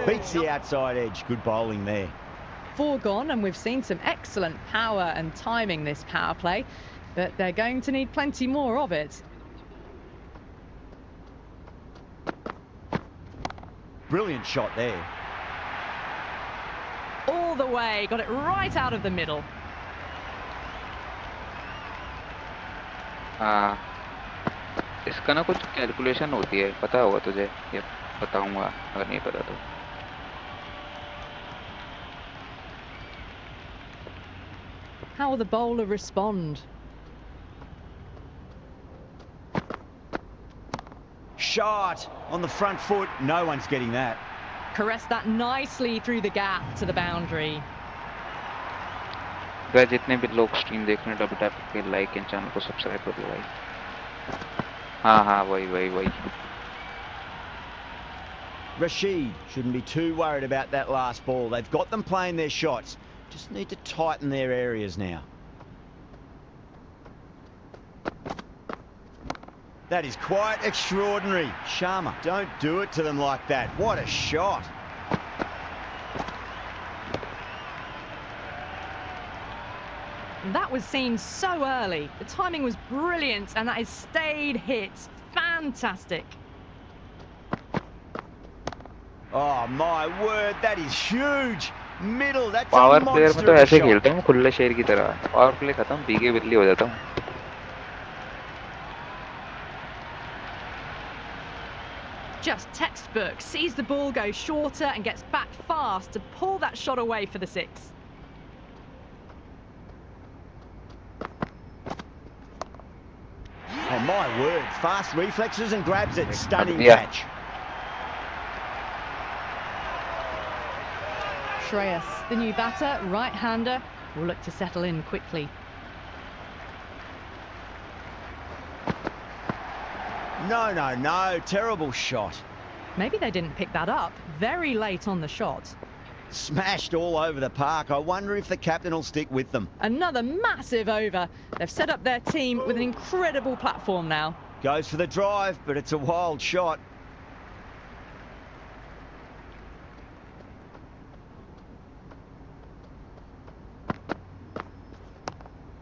A: Beats the outside edge. Good bowling there.
B: 4 gone, and we've seen some excellent power and timing this power play, but they're going to need plenty more of it.
A: Brilliant shot there.
B: all the way, got it right out of the middle.
D: हाँ, इसका ना कुछ calculation होती है, पता होगा तुझे, ये बताऊंगा अगर नहीं पता तो.
B: How will the bowler respond?
A: Shot on the front foot. No one's getting that.
B: Caressed that nicely through the gap to the boundary.
D: Guys जितने भी लोग स्ट्रीम देख रहे हैं डबल टैप करके लाइक एंड चैनल को सब्सक्राइब कर दो भाई. हाँ वही.
A: Rashid shouldn't be too worried about that last ball. They've got them playing their shots. Just need to tighten their areas now. That is quite extraordinary. Sharma, don't do it to them like that. What a shot.
B: That was seen so early. The timing was brilliant and that is stayed hits. Fantastic.
A: Oh my word, that is huge. Middle, that's
D: power
A: a
D: player में
A: monster
D: तो
A: of a
D: ऐसे
A: shot.
D: खेलता हूँ खुले शेर की तरह. Power play खत्म, बीगे बिल्ली हो जाता हूँ.
B: Just textbook. Sees the ball go shorter and gets back fast to pull that shot away for the six.
A: Oh my word, fast reflexes and grabs it. Stunning
D: Yeah.
A: catch.
B: Shreyas, the new batter, right-hander, will look to settle in quickly.
A: No, terrible shot.
B: Maybe they didn't pick that up. Very late on the shot.
A: Smashed all over the park. I wonder if the captain will stick with them.
B: Another massive over. They've set up their team with an incredible platform now.
A: Goes for the drive, but it's a wild shot.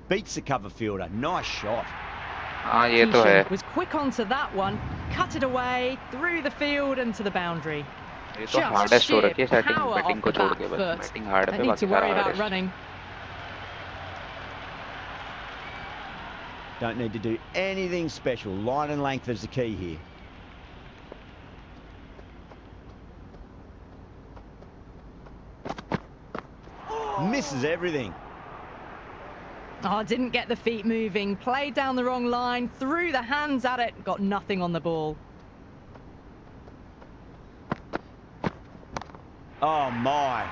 A: Beats the cover fielder. Nice shot.
D: हाँ ये तो है.
B: Keishan was quick onto that one, cut it away, through the field and to the boundary.
D: ये तो hardest हो रखी है setting,
B: power
D: batting
B: off
D: को
B: the
D: छोड़
B: back
D: के बस.
B: foot.
D: बैटिंग हार्ड
B: Don't
D: पे
B: need
D: बाकी
B: to worry
D: सारा
B: about
D: hardest.
B: running.
A: Don't need to do anything special. Line and length is the key here. Misses everything.
B: Oh, didn't get the feet moving, played down the wrong line, threw the hands at it, got nothing on the ball.
A: Oh my.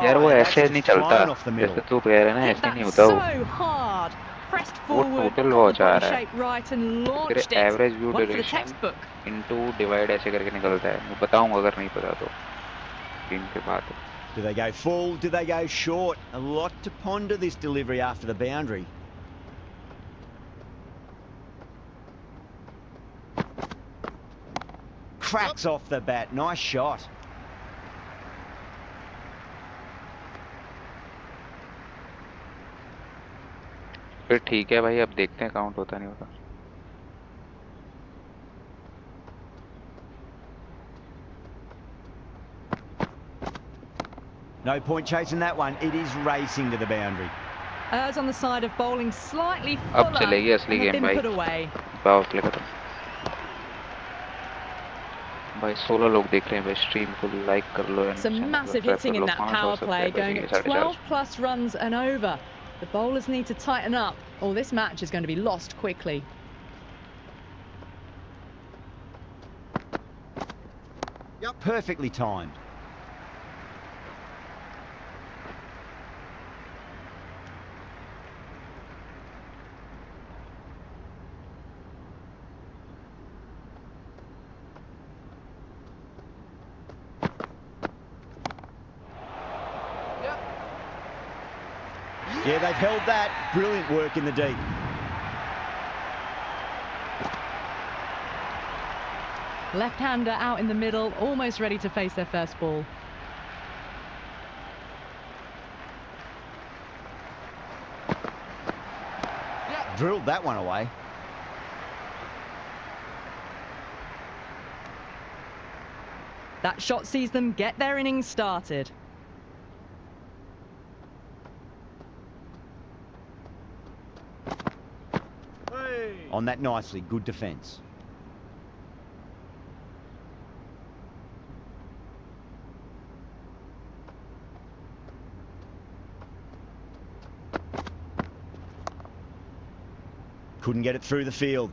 D: यार वो
A: That's
D: ऐसे
A: just
D: नहीं चलता.
A: flown off the middle.
D: जैसे तू कह रहा है ना
B: Hit
D: ऐसे नहीं
B: that
D: होता वो.
B: so hard, pressed
D: वो
B: forward,
D: total
B: got
D: वो
B: the
D: जा
B: body
D: रहा है.
B: shape right and
D: तेरे
B: launched it.
D: Average view
B: One for the
D: duration
B: textbook.
D: Into divide ऐसे करके निकलता है. मैं बताऊंगा अगर नहीं पता तो स्क्रीन के बाद.
A: Do they go full? Do they go short? A lot to ponder this delivery after the boundary. Cracks off the bat. Nice shot.
D: फिर ठीक है भाई, अब देखते हैं काउंट होता नहीं होता.
A: No point chasing that one. It is racing to the boundary.
B: Errs on the side of bowling slightly
D: अब
B: fuller
D: चलेगी असली
B: and have
D: गेम
B: been
D: भाई.
B: put away.
D: पावर प्ले खत्म. भाई 16 लोग देख रहे हैं भाई स्ट्रीम को. लाइक कर लो and
B: Some
D: channel
B: massive
D: subscribe
B: hitting
D: कर
B: in
D: लो.
B: that
D: 500
B: power play,
D: subscriber
B: going
D: चाहिए,
B: at
D: 4.5.
B: 12 plus runs and over. The bowlers need to tighten up, or this match is going to be lost quickly.
A: Yep. Perfectly timed. Yeah, they've held that. Brilliant work in the deep.
B: Left-hander out in the middle, almost ready to face their first ball.
A: Drilled that one away.
B: That shot sees them get their innings started.
A: on that nicely. Good defence. Couldn't get it through the field.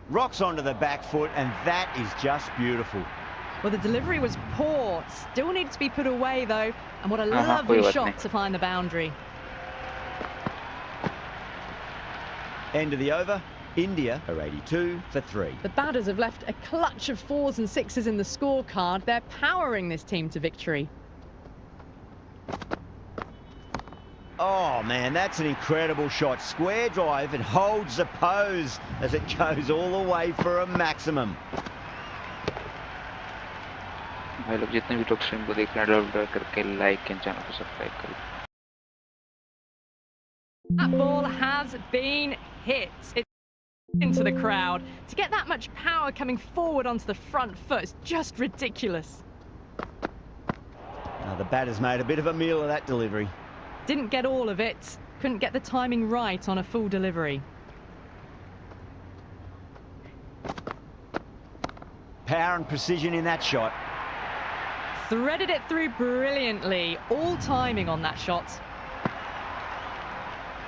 A: Rocks onto the back foot, and that is just beautiful.
B: Well, the delivery was poor. Still needs to be put away, though. And what a lovely shot to find the boundary.
A: End of the over. India are 82 for 3.
B: The batters have left a clutch of 4s and 6s in the scorecard. They're powering this team to victory.
A: Oh, man, that's an incredible shot. Square drive and holds the pose as it goes all the way for a maximum.
D: भाई लोग जितने भी लोग stream को देख रहे हैं double करके लाइक एंड चैनल को सब्सक्राइब करें.
B: That ball has been hit. It's into the crowd. To get that much power coming forward onto the front foot is just ridiculous.
A: Now the batter's made a bit of a meal of that delivery.
B: Didn't get all of it. Couldn't get the timing right on a full delivery.
A: Power and precision in that shot.
B: Threaded it through brilliantly. All timing on that shot.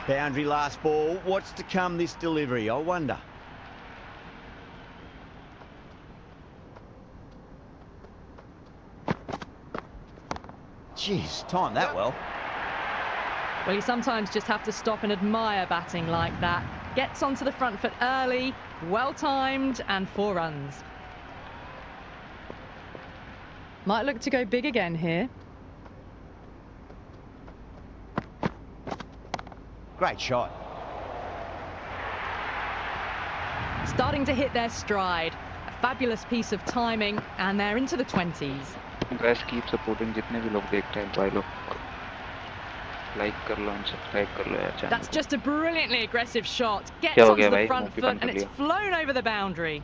A: Boundary last ball. What's to come this delivery? I wonder. Jeez, timed that well.
B: Well, you sometimes just have to stop and admire batting like that. Gets onto the front foot early, well timed, and 4 runs. Might look to go big again here.
A: Great shot.
B: Starting to hit their stride. A fabulous piece of timing, and they're into the 20s.
D: Guys, keep supporting जितने भी लोग देख रहे हैं भाई लोग like कर लो and subscribe कर लो यार channel.
B: That's just a brilliantly aggressive shot. Gets onto the front foot and it's flown over the boundary.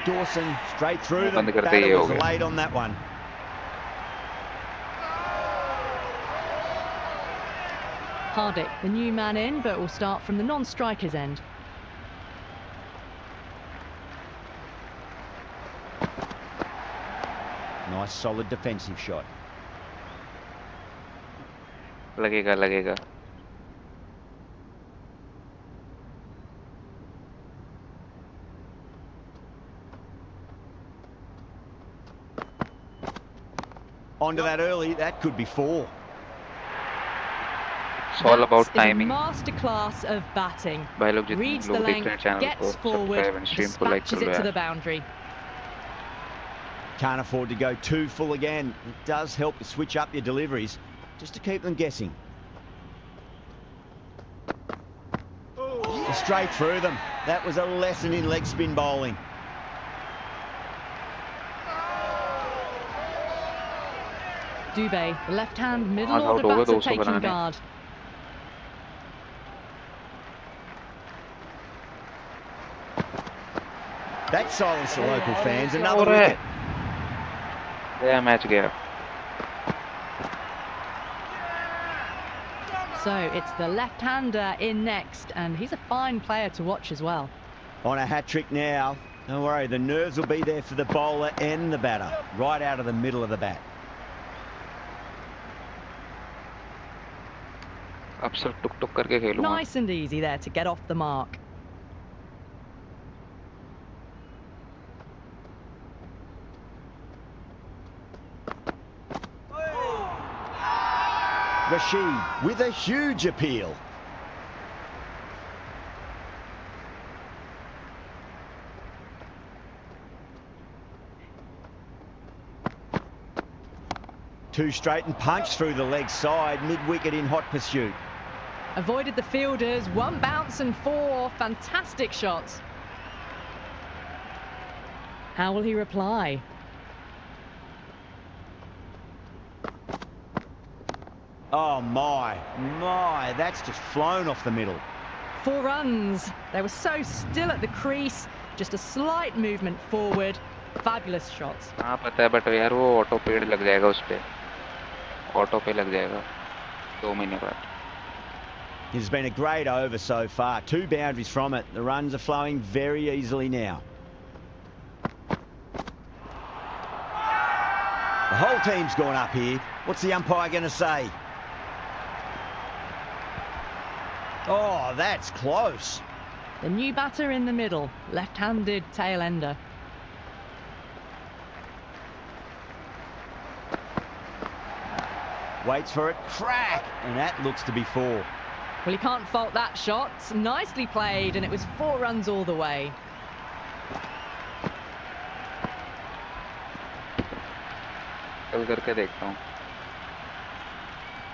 A: Dawson straight through them.
D: Batter
A: was late on that one.
B: Hardik, the new man in, but will start from the non-striker's end.
A: Nice solid defensive shot.
D: लगेगा लगेगा.
A: Onto that early, that could be 4.
D: It's all about timing.
B: Masterclass of batting.
D: भाई लोग जितने
B: Reads the
D: लोग देख
B: length,
D: रहे हैं channel को
B: gets forward,
D: subscribe and stream को like
B: dispatches
D: कर लो
B: it to the
D: यार.
B: boundary.
A: Can't afford to go too full again. It does help to switch up your deliveries, just to keep them guessing. Straight through them. That was a lesson in leg spin bowling.
B: Dubé, the left-hand middle
D: Not
B: order
D: out over
B: batter
D: those
B: taking
D: banane.
B: guard.
A: That silenced the local fans. Another wicket.
D: Yeah, match गया.
B: So it's the left-hander in next, and he's a fine player to watch as well.
A: On a hat-trick now. Don't worry, the nerves will be there for the bowler and the batter, right out of the middle of the bat.
D: अक्सर tuk-tuk करके खेलूंगा.
B: Nice and easy there to get off the mark.
A: Rashid with a huge appeal. Two straight and punch through the leg side, mid-wicket in hot pursuit.
B: Avoided the fielders, 1 bounce and 4. Fantastic shots. How will he reply?
A: Oh my, that's just flown off the middle.
B: 4 runs. They were so still at the crease. Just a slight movement forward. Fabulous shots.
D: हाँ पता है but यार वो auto paid लग जाएगा उस पे auto पे लग जाएगा 2 महीने बाद.
A: It's been a great over so far. 2 boundaries from it. The runs are flowing very easily now. The whole team's gone up here. What's the umpire going to say? Oh, that's close.
B: The new batter in the middle, left-handed tail ender.
A: Waits for it, crack, and that looks to be 4.
B: Well, you can't fault that shot. Nicely played, and it was 4 runs all the way.
D: कल करके देखता हूँ.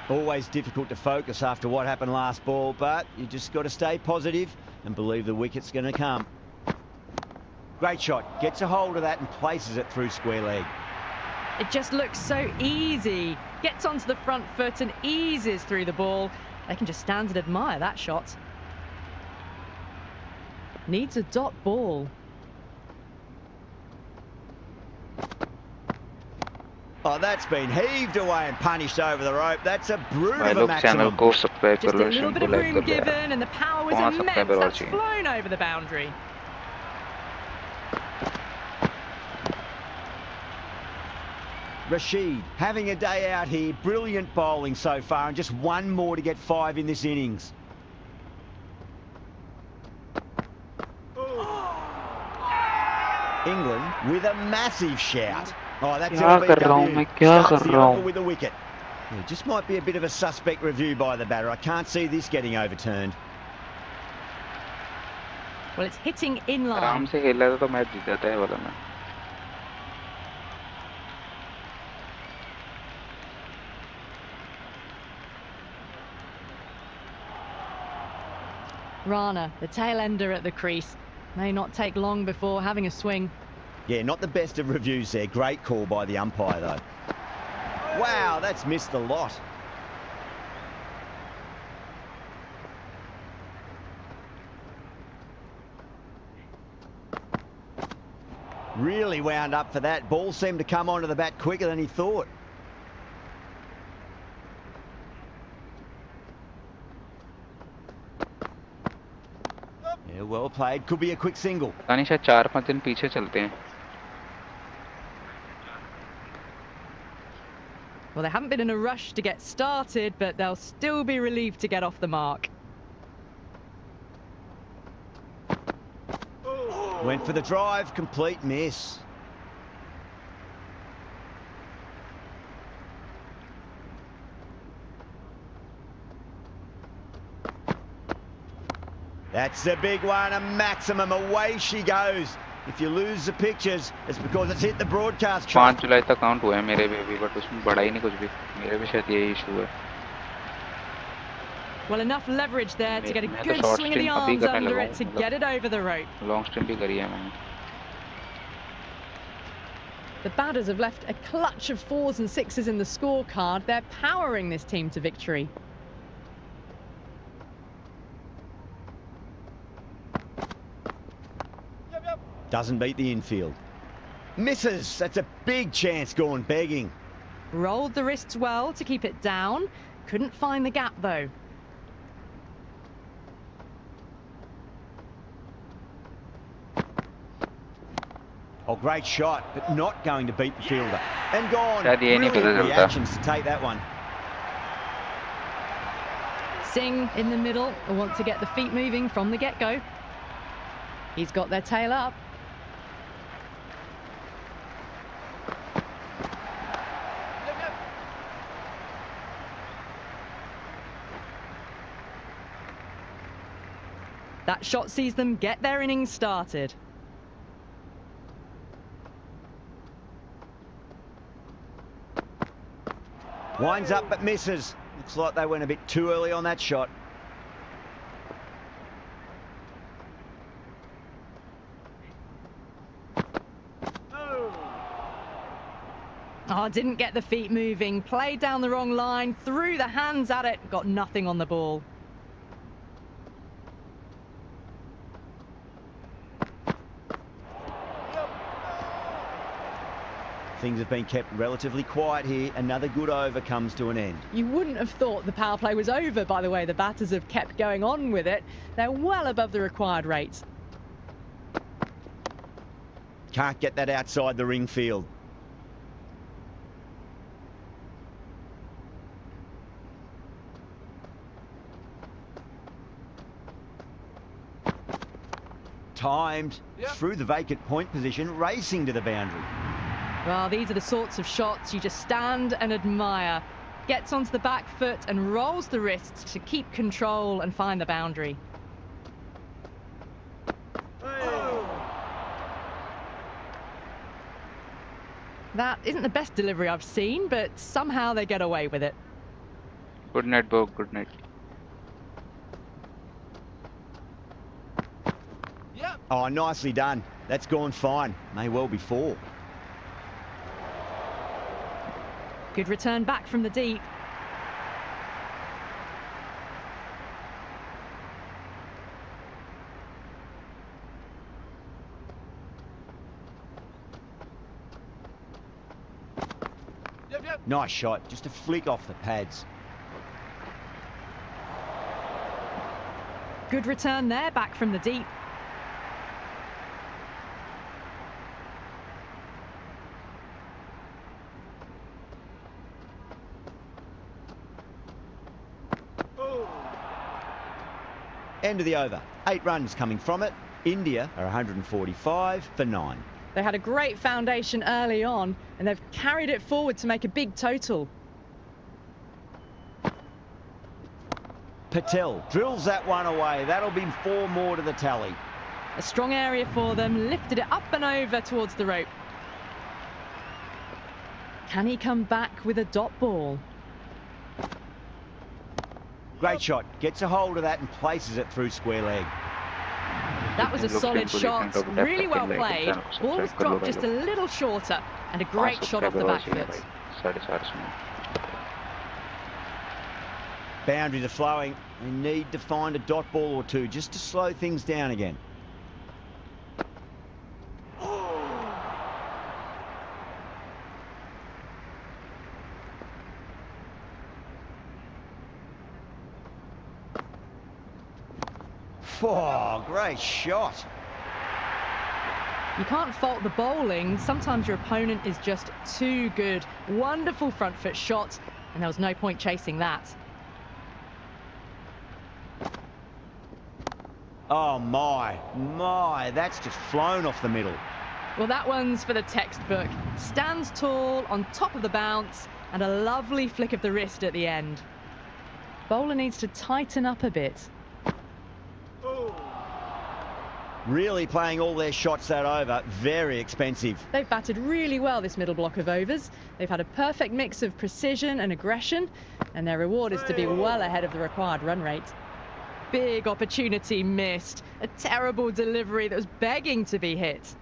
A: Always difficult to focus after what happened last ball, but you just got to stay positive and believe the wicket's going to come. Great shot, gets a hold of that and places it through square leg.
B: It just looks so easy. Gets onto the front foot and eases through the ball. They can just stand and admire that shot. Needs a dot ball.
A: Oh, that's been heaved away and punished over the rope. That's a brute of a
D: channel
A: maximum.
D: को subscribe
B: Just
D: कर
B: a
D: low.
B: little bit of room given and the power was
D: Pass
B: immense.
D: subscriber
B: That's
D: watching.
B: flown over the boundary.
A: Rashid having a day out here. Brilliant bowling so far and just 1 more to get 5 in this innings. England with a massive shout. Oh, that's LBW. Starts the over with a wicket. It just might be a bit of a suspect review by the batter. I can't see this getting overturned.
B: Well, it's hitting in line.
D: आराम से खेला था तो match जीत जाता है वाला ना.
B: Rana, the tail ender at the crease. May not take long before having a swing.
A: Yeah, not the best of reviews there. Great call by the umpire, though. Wow, that's missed a lot. Really wound up for that. Ball seemed to come onto the bat quicker than he thought. Yeah, well played. Could be a quick single.
D: पता नहीं शायद 4-5 दिन पीछे चलते हैं.
B: Well, they haven't been in a rush to get started, but they'll still be relieved to get off the mark.
A: Went for the drive, complete miss. That's the big one, a maximum. Away she goes. If you lose the pictures, it's because it's hit the broadcast truck.
D: 5 जुलाई तक count हुआ है मेरे पे भी, but उसमें बड़ा ही नहीं कुछ भी. मेरे भी शायद यही इशू है.
B: Well, enough leverage there to get a
D: मैं तो
B: good
D: short
B: swing of the
D: stint अभी
B: arms
D: करने
B: under
D: लगा
B: it to
D: हूँ,
B: get it over the rope.
D: Long stint भी करी है मैंने.
B: The batters have left a clutch of 4s and 6s in the scorecard. They're powering this team to victory.
A: Doesn't beat the infield. Misses. That's a big chance gone begging.
B: Rolled the wrists well to keep it down. Couldn't find the gap though.
A: Oh, great shot, but not going to beat the fielder. And gone.
D: शायद ये नहीं पता
A: Brilliant
D: चलता.
A: reactions to take that one.
B: Singh in the middle want to get the feet moving from the get-go. He's got their tail up. That shot sees them get their innings started.
A: Winds up but misses. Looks like they went a bit too early on that shot.
B: Oh, didn't get the feet moving. Played down the wrong line, threw the hands at it, got nothing on the ball.
A: Things have been kept relatively quiet here. Another good over comes to an end.
B: You wouldn't have thought the power play was over by the way the batters have kept going on with it. They're well above the required rates.
A: Can't get that outside the ring field. Timed through the vacant point position, racing to the boundary.
B: Well, these are the sorts of shots you just stand and admire. Gets onto the back foot and rolls the wrists to keep control and find the boundary. That isn't the best delivery I've seen, but somehow they get away with it.
D: Good night, Bo. Good night.
C: Yep.
A: Oh, nicely done. That's gone fine. May well be 4.
B: Good return back from the deep.
C: Yep.
A: Nice shot. Just a flick off the pads.
B: Good return there back from the deep.
A: End of the over. 8 runs coming from it. India are 145 for 9.
B: They had a great foundation early on, and they've carried it forward to make a big total.
A: Patel drills that one away. That'll be 4 more to the tally.
B: A strong area for them, lifted it up and over towards the rope. Can he come back with a dot ball?
A: Great shot. Gets a hold of that and places it through square leg.
B: That was a solid shot, really well played. Ball was dropped just a little shorter, and a great shot off the back foot.
A: Boundaries are flowing. They need to find a dot ball or two just to slow things down again. Oh, great shot.
B: You can't fault the bowling. Sometimes your opponent is just too good. Wonderful front foot shot, and there was no point chasing that.
A: Oh my, that's just flown off the middle.
B: Well, that one's for the textbook. Stands tall, on top of the bounce, and a lovely flick of the wrist at the end. Bowler needs to tighten up a bit.
A: Really playing all their shots that over. Very expensive.
B: They've batted really well this middle block of overs. They've had a perfect mix of precision and aggression, and their reward is to be well ahead of the required run rate. Big opportunity missed. A terrible delivery that was begging to be hit.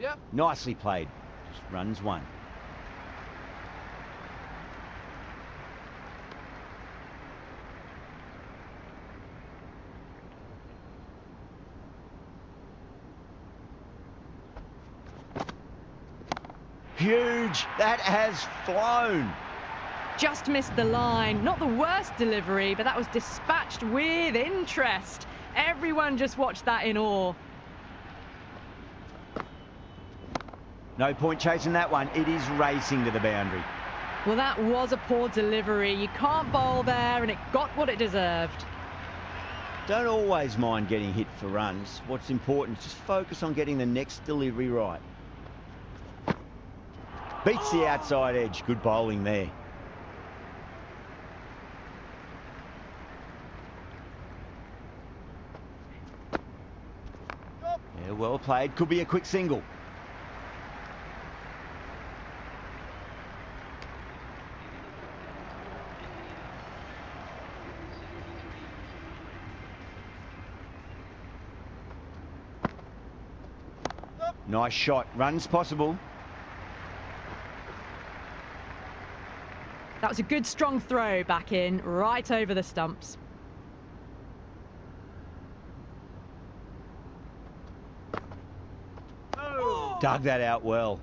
C: Yep.
A: Nicely played. Just runs 1. Huge. That has flown.
B: Just missed the line. Not the worst delivery, but that was dispatched with interest. Everyone just watched that in awe.
A: No point chasing that one. It is racing to the boundary.
B: Well, that was a poor delivery. You can't bowl there, and it got what it deserved.
A: Don't always mind getting hit for runs. What's important is just focus on getting the next delivery right. Beats the outside edge. Good bowling there. Yeah, well played. Could be a quick single. Nice shot. Runs possible.
B: That was a good strong throw back in, right over the stumps.
A: Dug that out well.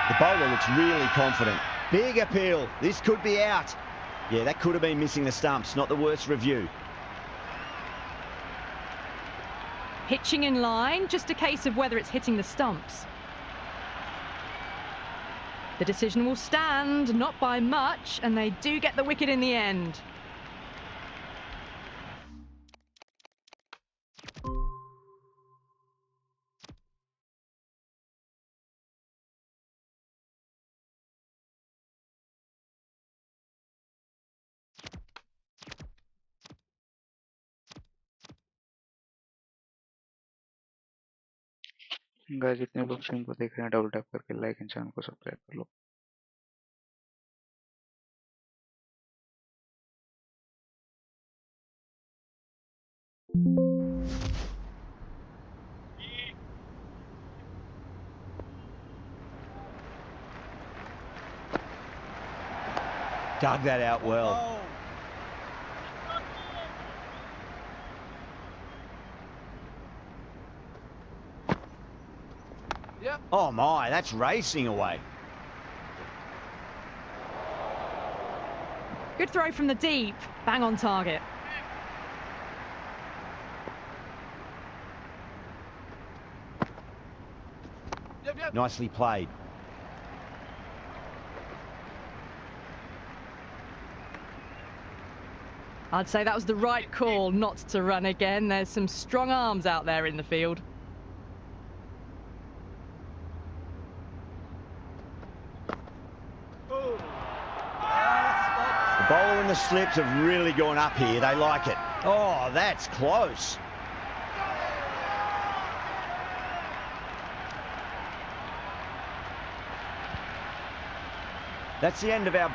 A: The bowler looks really confident. Big appeal. This could be out. Yeah, that could have been missing the stumps. Not the worst review.
B: Pitching in line, just a case of whether it's hitting the stumps. The decision will stand, not by much, and they do get the wicket in the end.
D: Guys जितने लोग stream को देख रहे हैं double tap करके like and channel को subscribe कर लो।
A: Dug that out well.
C: Yep.
A: Oh my, that's racing away.
B: Good throw from the deep, bang on target.
C: Yep.
A: Nicely played.
B: I'd say that was the right call not to run again. There's some strong arms out there in the field.
A: The bowler and the slips have really gone up here. They like it. Oh, that's close. That's the end of our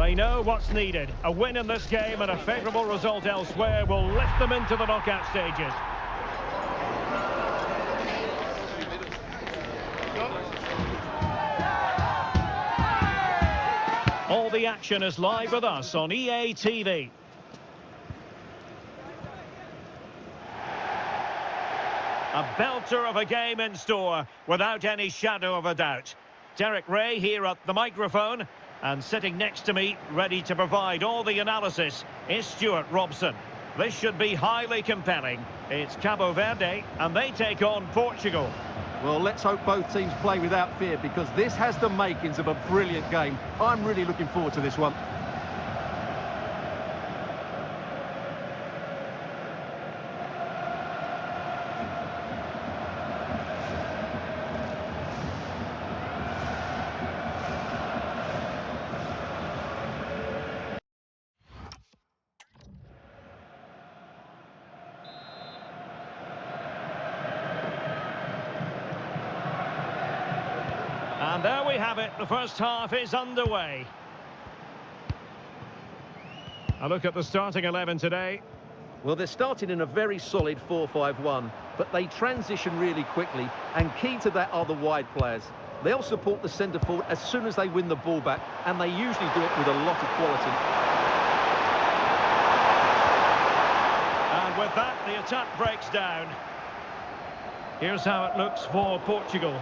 E: They know what's needed. A win in this game and a favourable result elsewhere will lift them into the knockout stages. All the action is live with us on EA TV. A belter of a game in store, without any shadow of a doubt. Derek Ray here at the microphone, and sitting next to me, ready to provide all the analysis, is Stuart Robson. This should be highly compelling. It's Cabo Verde, and they take on Portugal.
F: Well, let's hope both teams play without fear, because this has the makings of a brilliant game. I'm really looking forward to this one.
E: And there we have it, the first half is underway. A look at the starting 11 today.
F: Well, they're starting in a very solid 4-5-1, but they transition really quickly, and key to that are the wide players. They'll support the centre forward as soon as they win the ball back, and they usually do it with a lot of quality.
E: And with that, the attack breaks down. Here's how it looks for Portugal.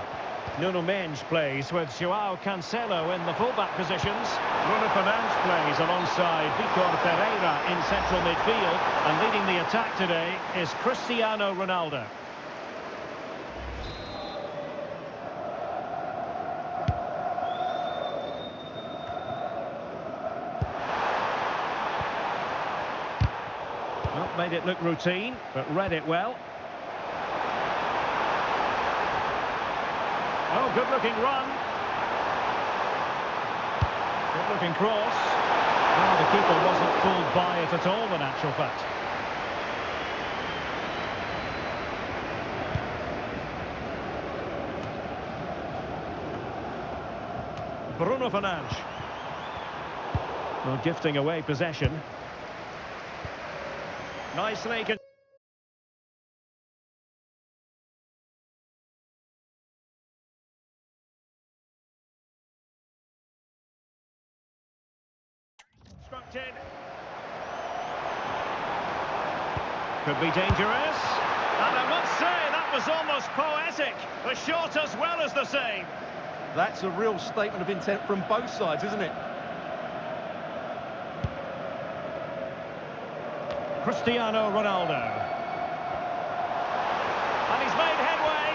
E: Nuno Mendes plays with João Cancelo in the fullback positions. Bruno Fernandes plays alongside Vitor Pereira in central midfield. And leading the attack today is Cristiano Ronaldo. Well, made it look routine, but read it well. Oh, good-looking run. Good-looking cross. Well, the keeper wasn't fooled by it at all, in actual fact. Bruno Fernandes. Well, gifting away possession. Nicely. Constructed. Could be dangerous. And I must say, that was almost poetic. The shot as well as the save.
F: That's a real statement of intent from both sides, isn't it?
E: Cristiano Ronaldo. And he's made headway.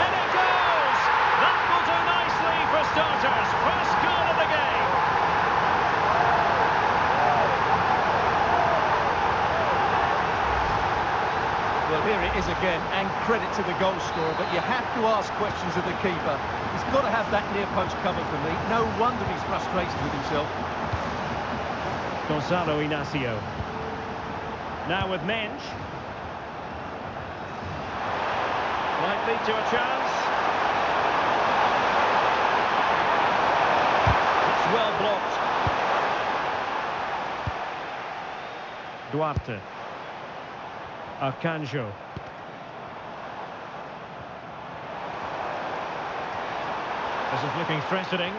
E: And it goes! That will do nicely for starters. First goal of the game.
F: Well, here it is again, and credit to the goal scorer, but you have to ask questions of the keeper. He's got to have that near post covered for me. No wonder he's frustrated with himself.
E: Gonzalo Inacio. Now with Mendes. Might lead to a chance. It's well blocked. Duarte. Arcanjo. This is looking threatening.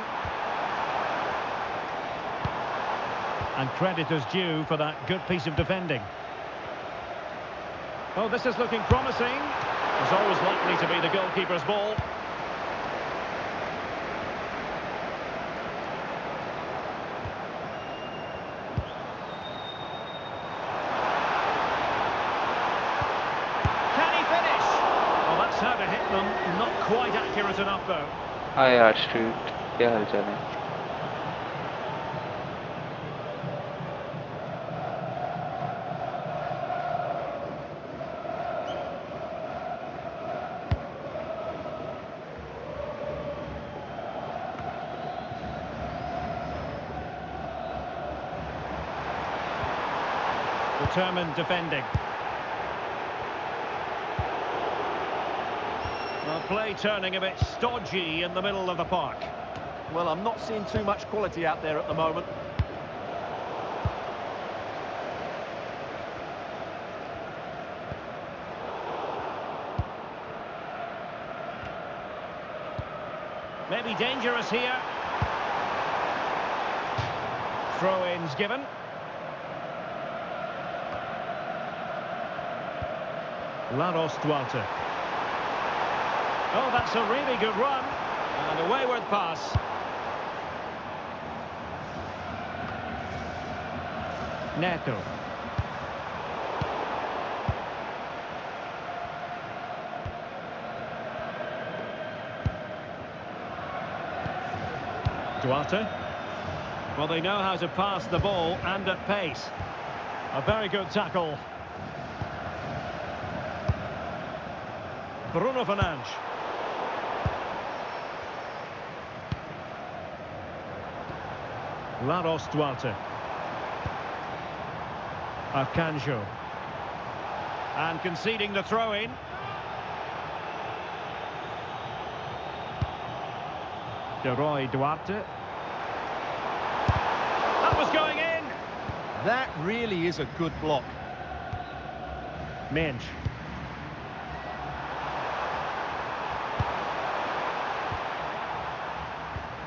E: And credit is due for that good piece of defending. Oh, this is looking promising. It's always likely to be the goalkeeper's ball. Can he finish? Well, that's how to hit them. Not quite accurate enough, though.
D: Hi, Art Street. क्या हालचाल है?
E: Determined defending. Well, play turning a bit stodgy in the middle of the park.
F: Well, I'm not seeing too much quality out there at the moment.
E: Maybe dangerous here. Throw-ins given. Laros Duarte. Oh, that's a really good run. And a wayward pass. Neto. Duarte. Well, they know how to pass the ball and at pace. A very good tackle. Bruno Fernandes. Laros Duarte. Arcanjo. And conceding the throw-in. Leroy Duarte. That was going in.
F: That really is a good block.
E: Mensch.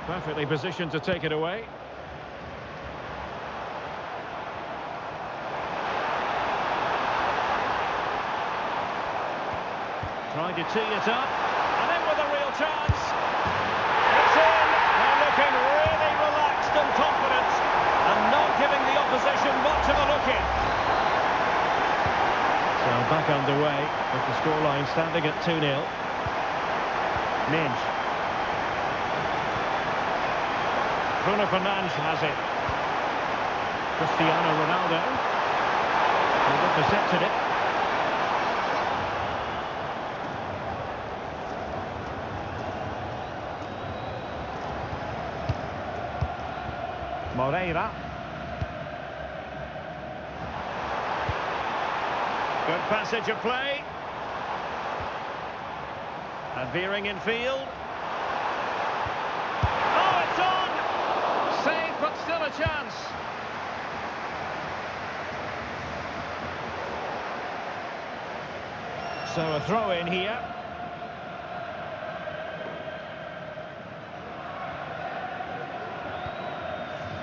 E: Perfectly positioned to take it away. Trying to tee it up. And in with a real chance. It's in. They're looking really relaxed and confident. And not giving the opposition much of a look in. So back underway with the scoreline standing at 2-0. Mensch. Bruno Fernandes has it. Cristiano Ronaldo. He intercepted it. Moreira. Good passage of play. And veering in field. Oh, it's on! Saved, but still a chance. So a throw in here.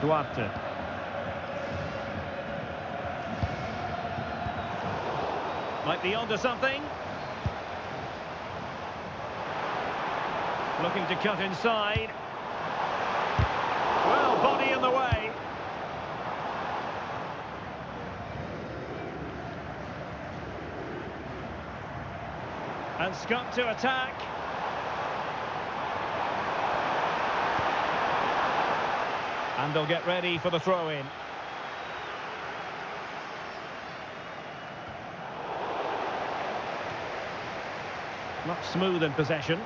E: Duarte. Might be onto something. Looking to cut inside. Well, body in the way. And Scott to attack. And they'll get ready for the throw-in. Not smooth in possession.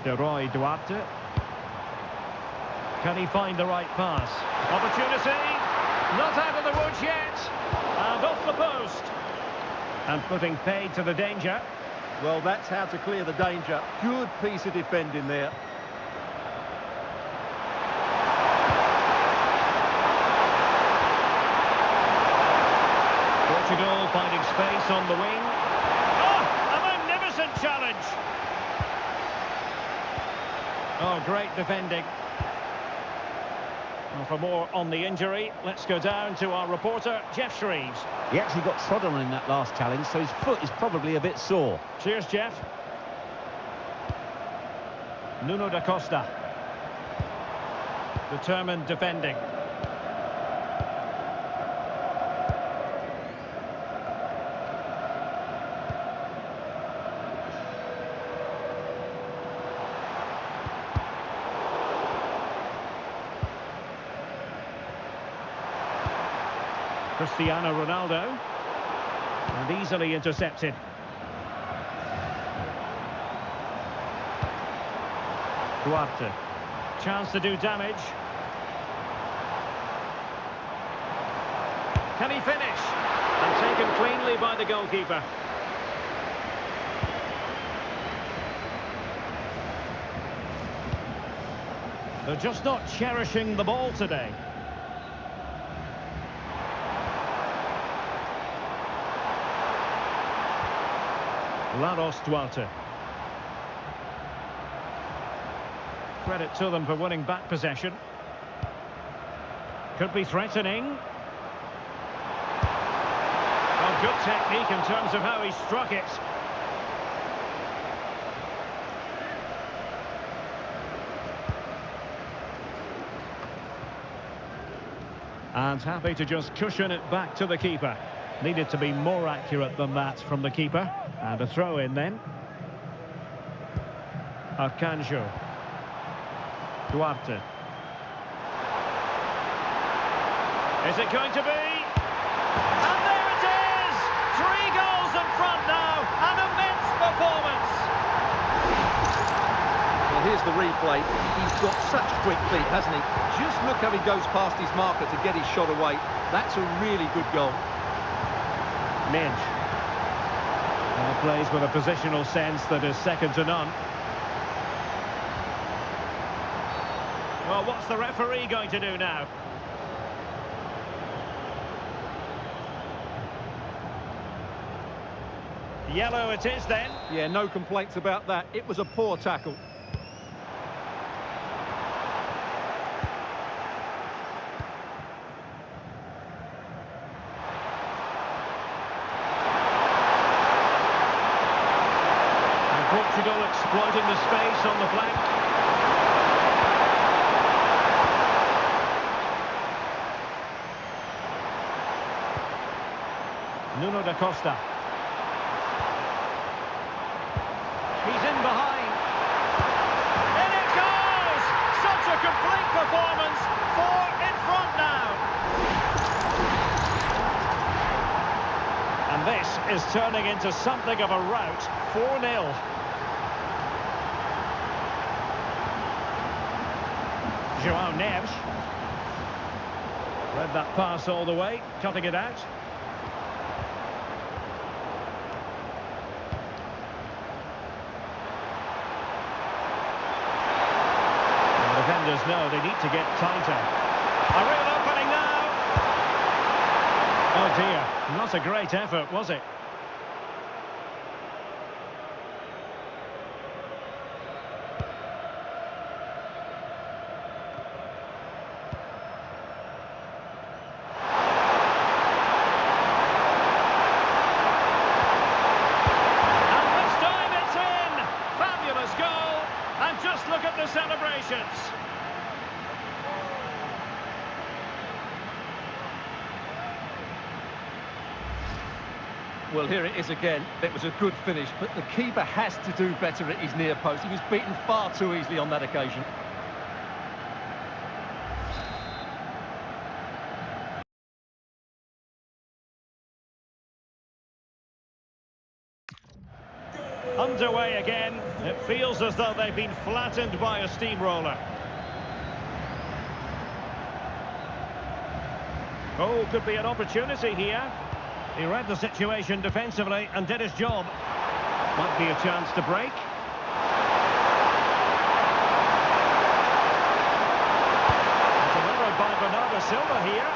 E: Leroy Duarte. Can he find the right pass? Opportunity. Not out of the woods yet. And off the post. And putting paid to the danger.
F: Well, that's how to clear the danger. Good piece of defending there.
E: Portugal finding space on the wing. Oh, a magnificent challenge. Oh, great defending. And for more on the injury, let's go down to our reporter, Jeff Shreves.
G: He actually got trodden on in that last challenge, so his foot is probably a bit sore.
E: Cheers, Jeff. Nuno da Costa. Determined defending. Cristiano Ronaldo, and easily intercepted. Duarte, chance to do damage. Can he finish? And taken cleanly by the goalkeeper. They're just not cherishing the ball today. Duarte. Credit to them for winning back possession. Could be threatening. Well, good technique in terms of how he struck it. And happy to just cushion it back to the keeper. Needed to be more accurate than that from the keeper. And a throw in then. Arcanjo. Duarte. Is it going to be? And there it is! 3 goals in front now. An immense performance.
F: Well, here's the replay. He's got such quick feet, hasn't he? Just look how he goes past his marker to get his shot away. That's a really good goal.
E: Midge. Plays with a positional sense that is second to none. Well, what's the referee going to do now? Yellow it is then.
F: Yeah, no complaints about that. It was a poor tackle.
E: Portugal exploiting the space on the flank. Nuno da Costa. He's in behind. In it goes! Such a complete performance. 4 in front now. And this is turning into something of a rout. 4-0. João Neves. Read that pass all the way, cutting it out. The defenders know they need to get tighter. A real opening now. Oh dear, not a great effort, was it? Look at the celebrations.
F: Well, here it is again. It was a good finish, but the keeper has to do better at his near post. He was beaten far too easily on that occasion.
E: Underway again. It feels as though they've been flattened by a steamroller. Oh, could be an opportunity here. He read the situation defensively and did his job. Might be a chance to break. Delivered by Bernardo Silva here.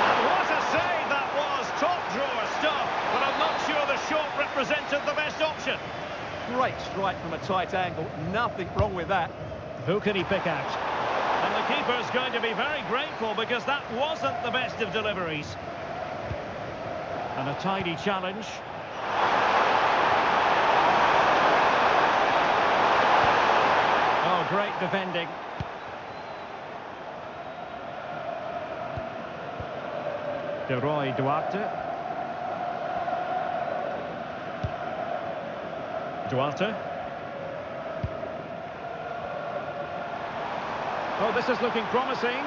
E: And what a save that was. Top drawer stuff. But I'm not sure the shot represented the best option.
F: Great strike from a tight angle. Nothing wrong with that.
E: Who can he pick out? And the keeper's going to be very grateful because that wasn't the best of deliveries. And a tidy challenge. Oh, great defending. Duarte. Oh, this is looking promising.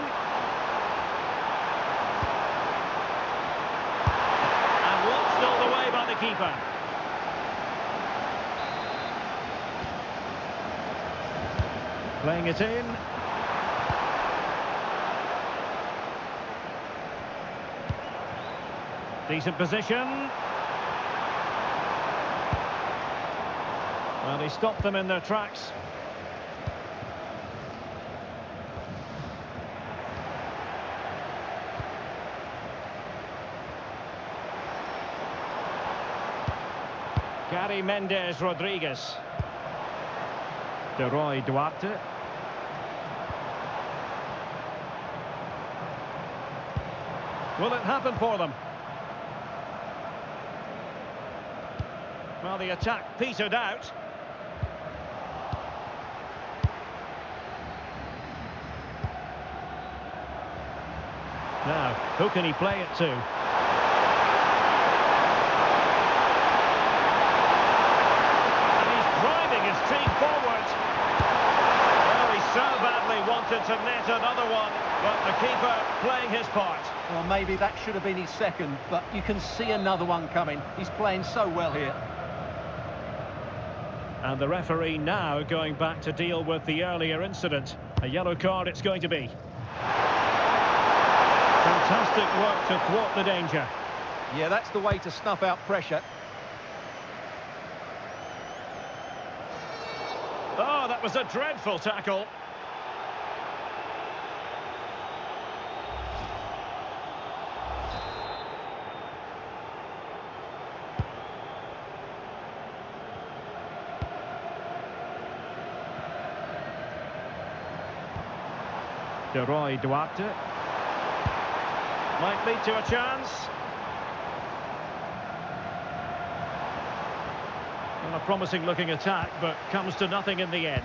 E: And watched all the way by the keeper. Playing it in. Decent position. Well, he stopped them in their tracks. Gary Mendes Rodriguez. De Roy Duarte. Will it happen for them? Well, the attack petered out. Now, who can he play it to? So badly wanted to net another one, but the keeper playing his part.
F: Well, maybe that should have been his second, but you can see another one coming. He's playing so well here.
E: And the referee now going back to deal with the earlier incident. A yellow card it's going to be. Fantastic work to thwart the danger.
F: Yeah, that's the way to snuff out pressure.
E: Oh, that was a dreadful tackle. De Roy Duarte. Might lead to a chance. And a promising looking attack, but comes to nothing in the end.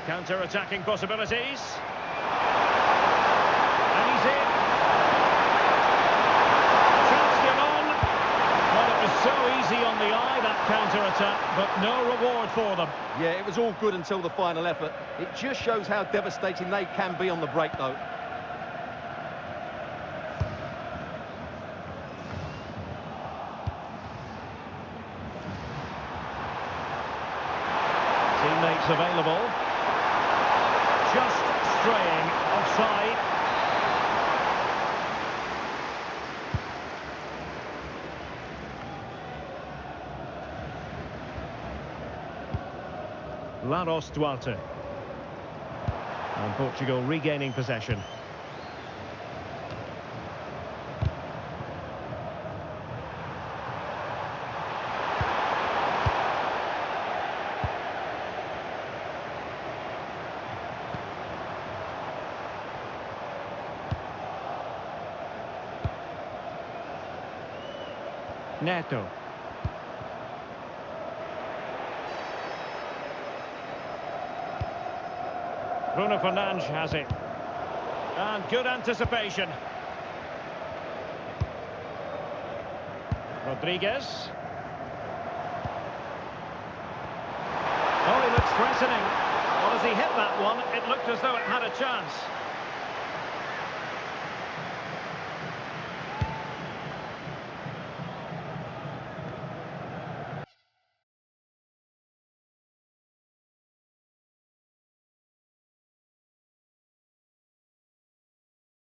E: Counter-attacking possibilities. And he's in. Chance still on. Well, it was so easy on the eye, that counter-attack, but no reward for them.
F: Yeah, it was all good until the final effort. It just shows how devastating they can be on the break, though.
E: Teammates available. Just straying offside. Laros Duarte. And Portugal regaining possession. Neto. Bruno Fernandes has it. And good anticipation. Rodriguez. Oh, he looks threatening. Well, as he hit that one, it looked as though it had a chance.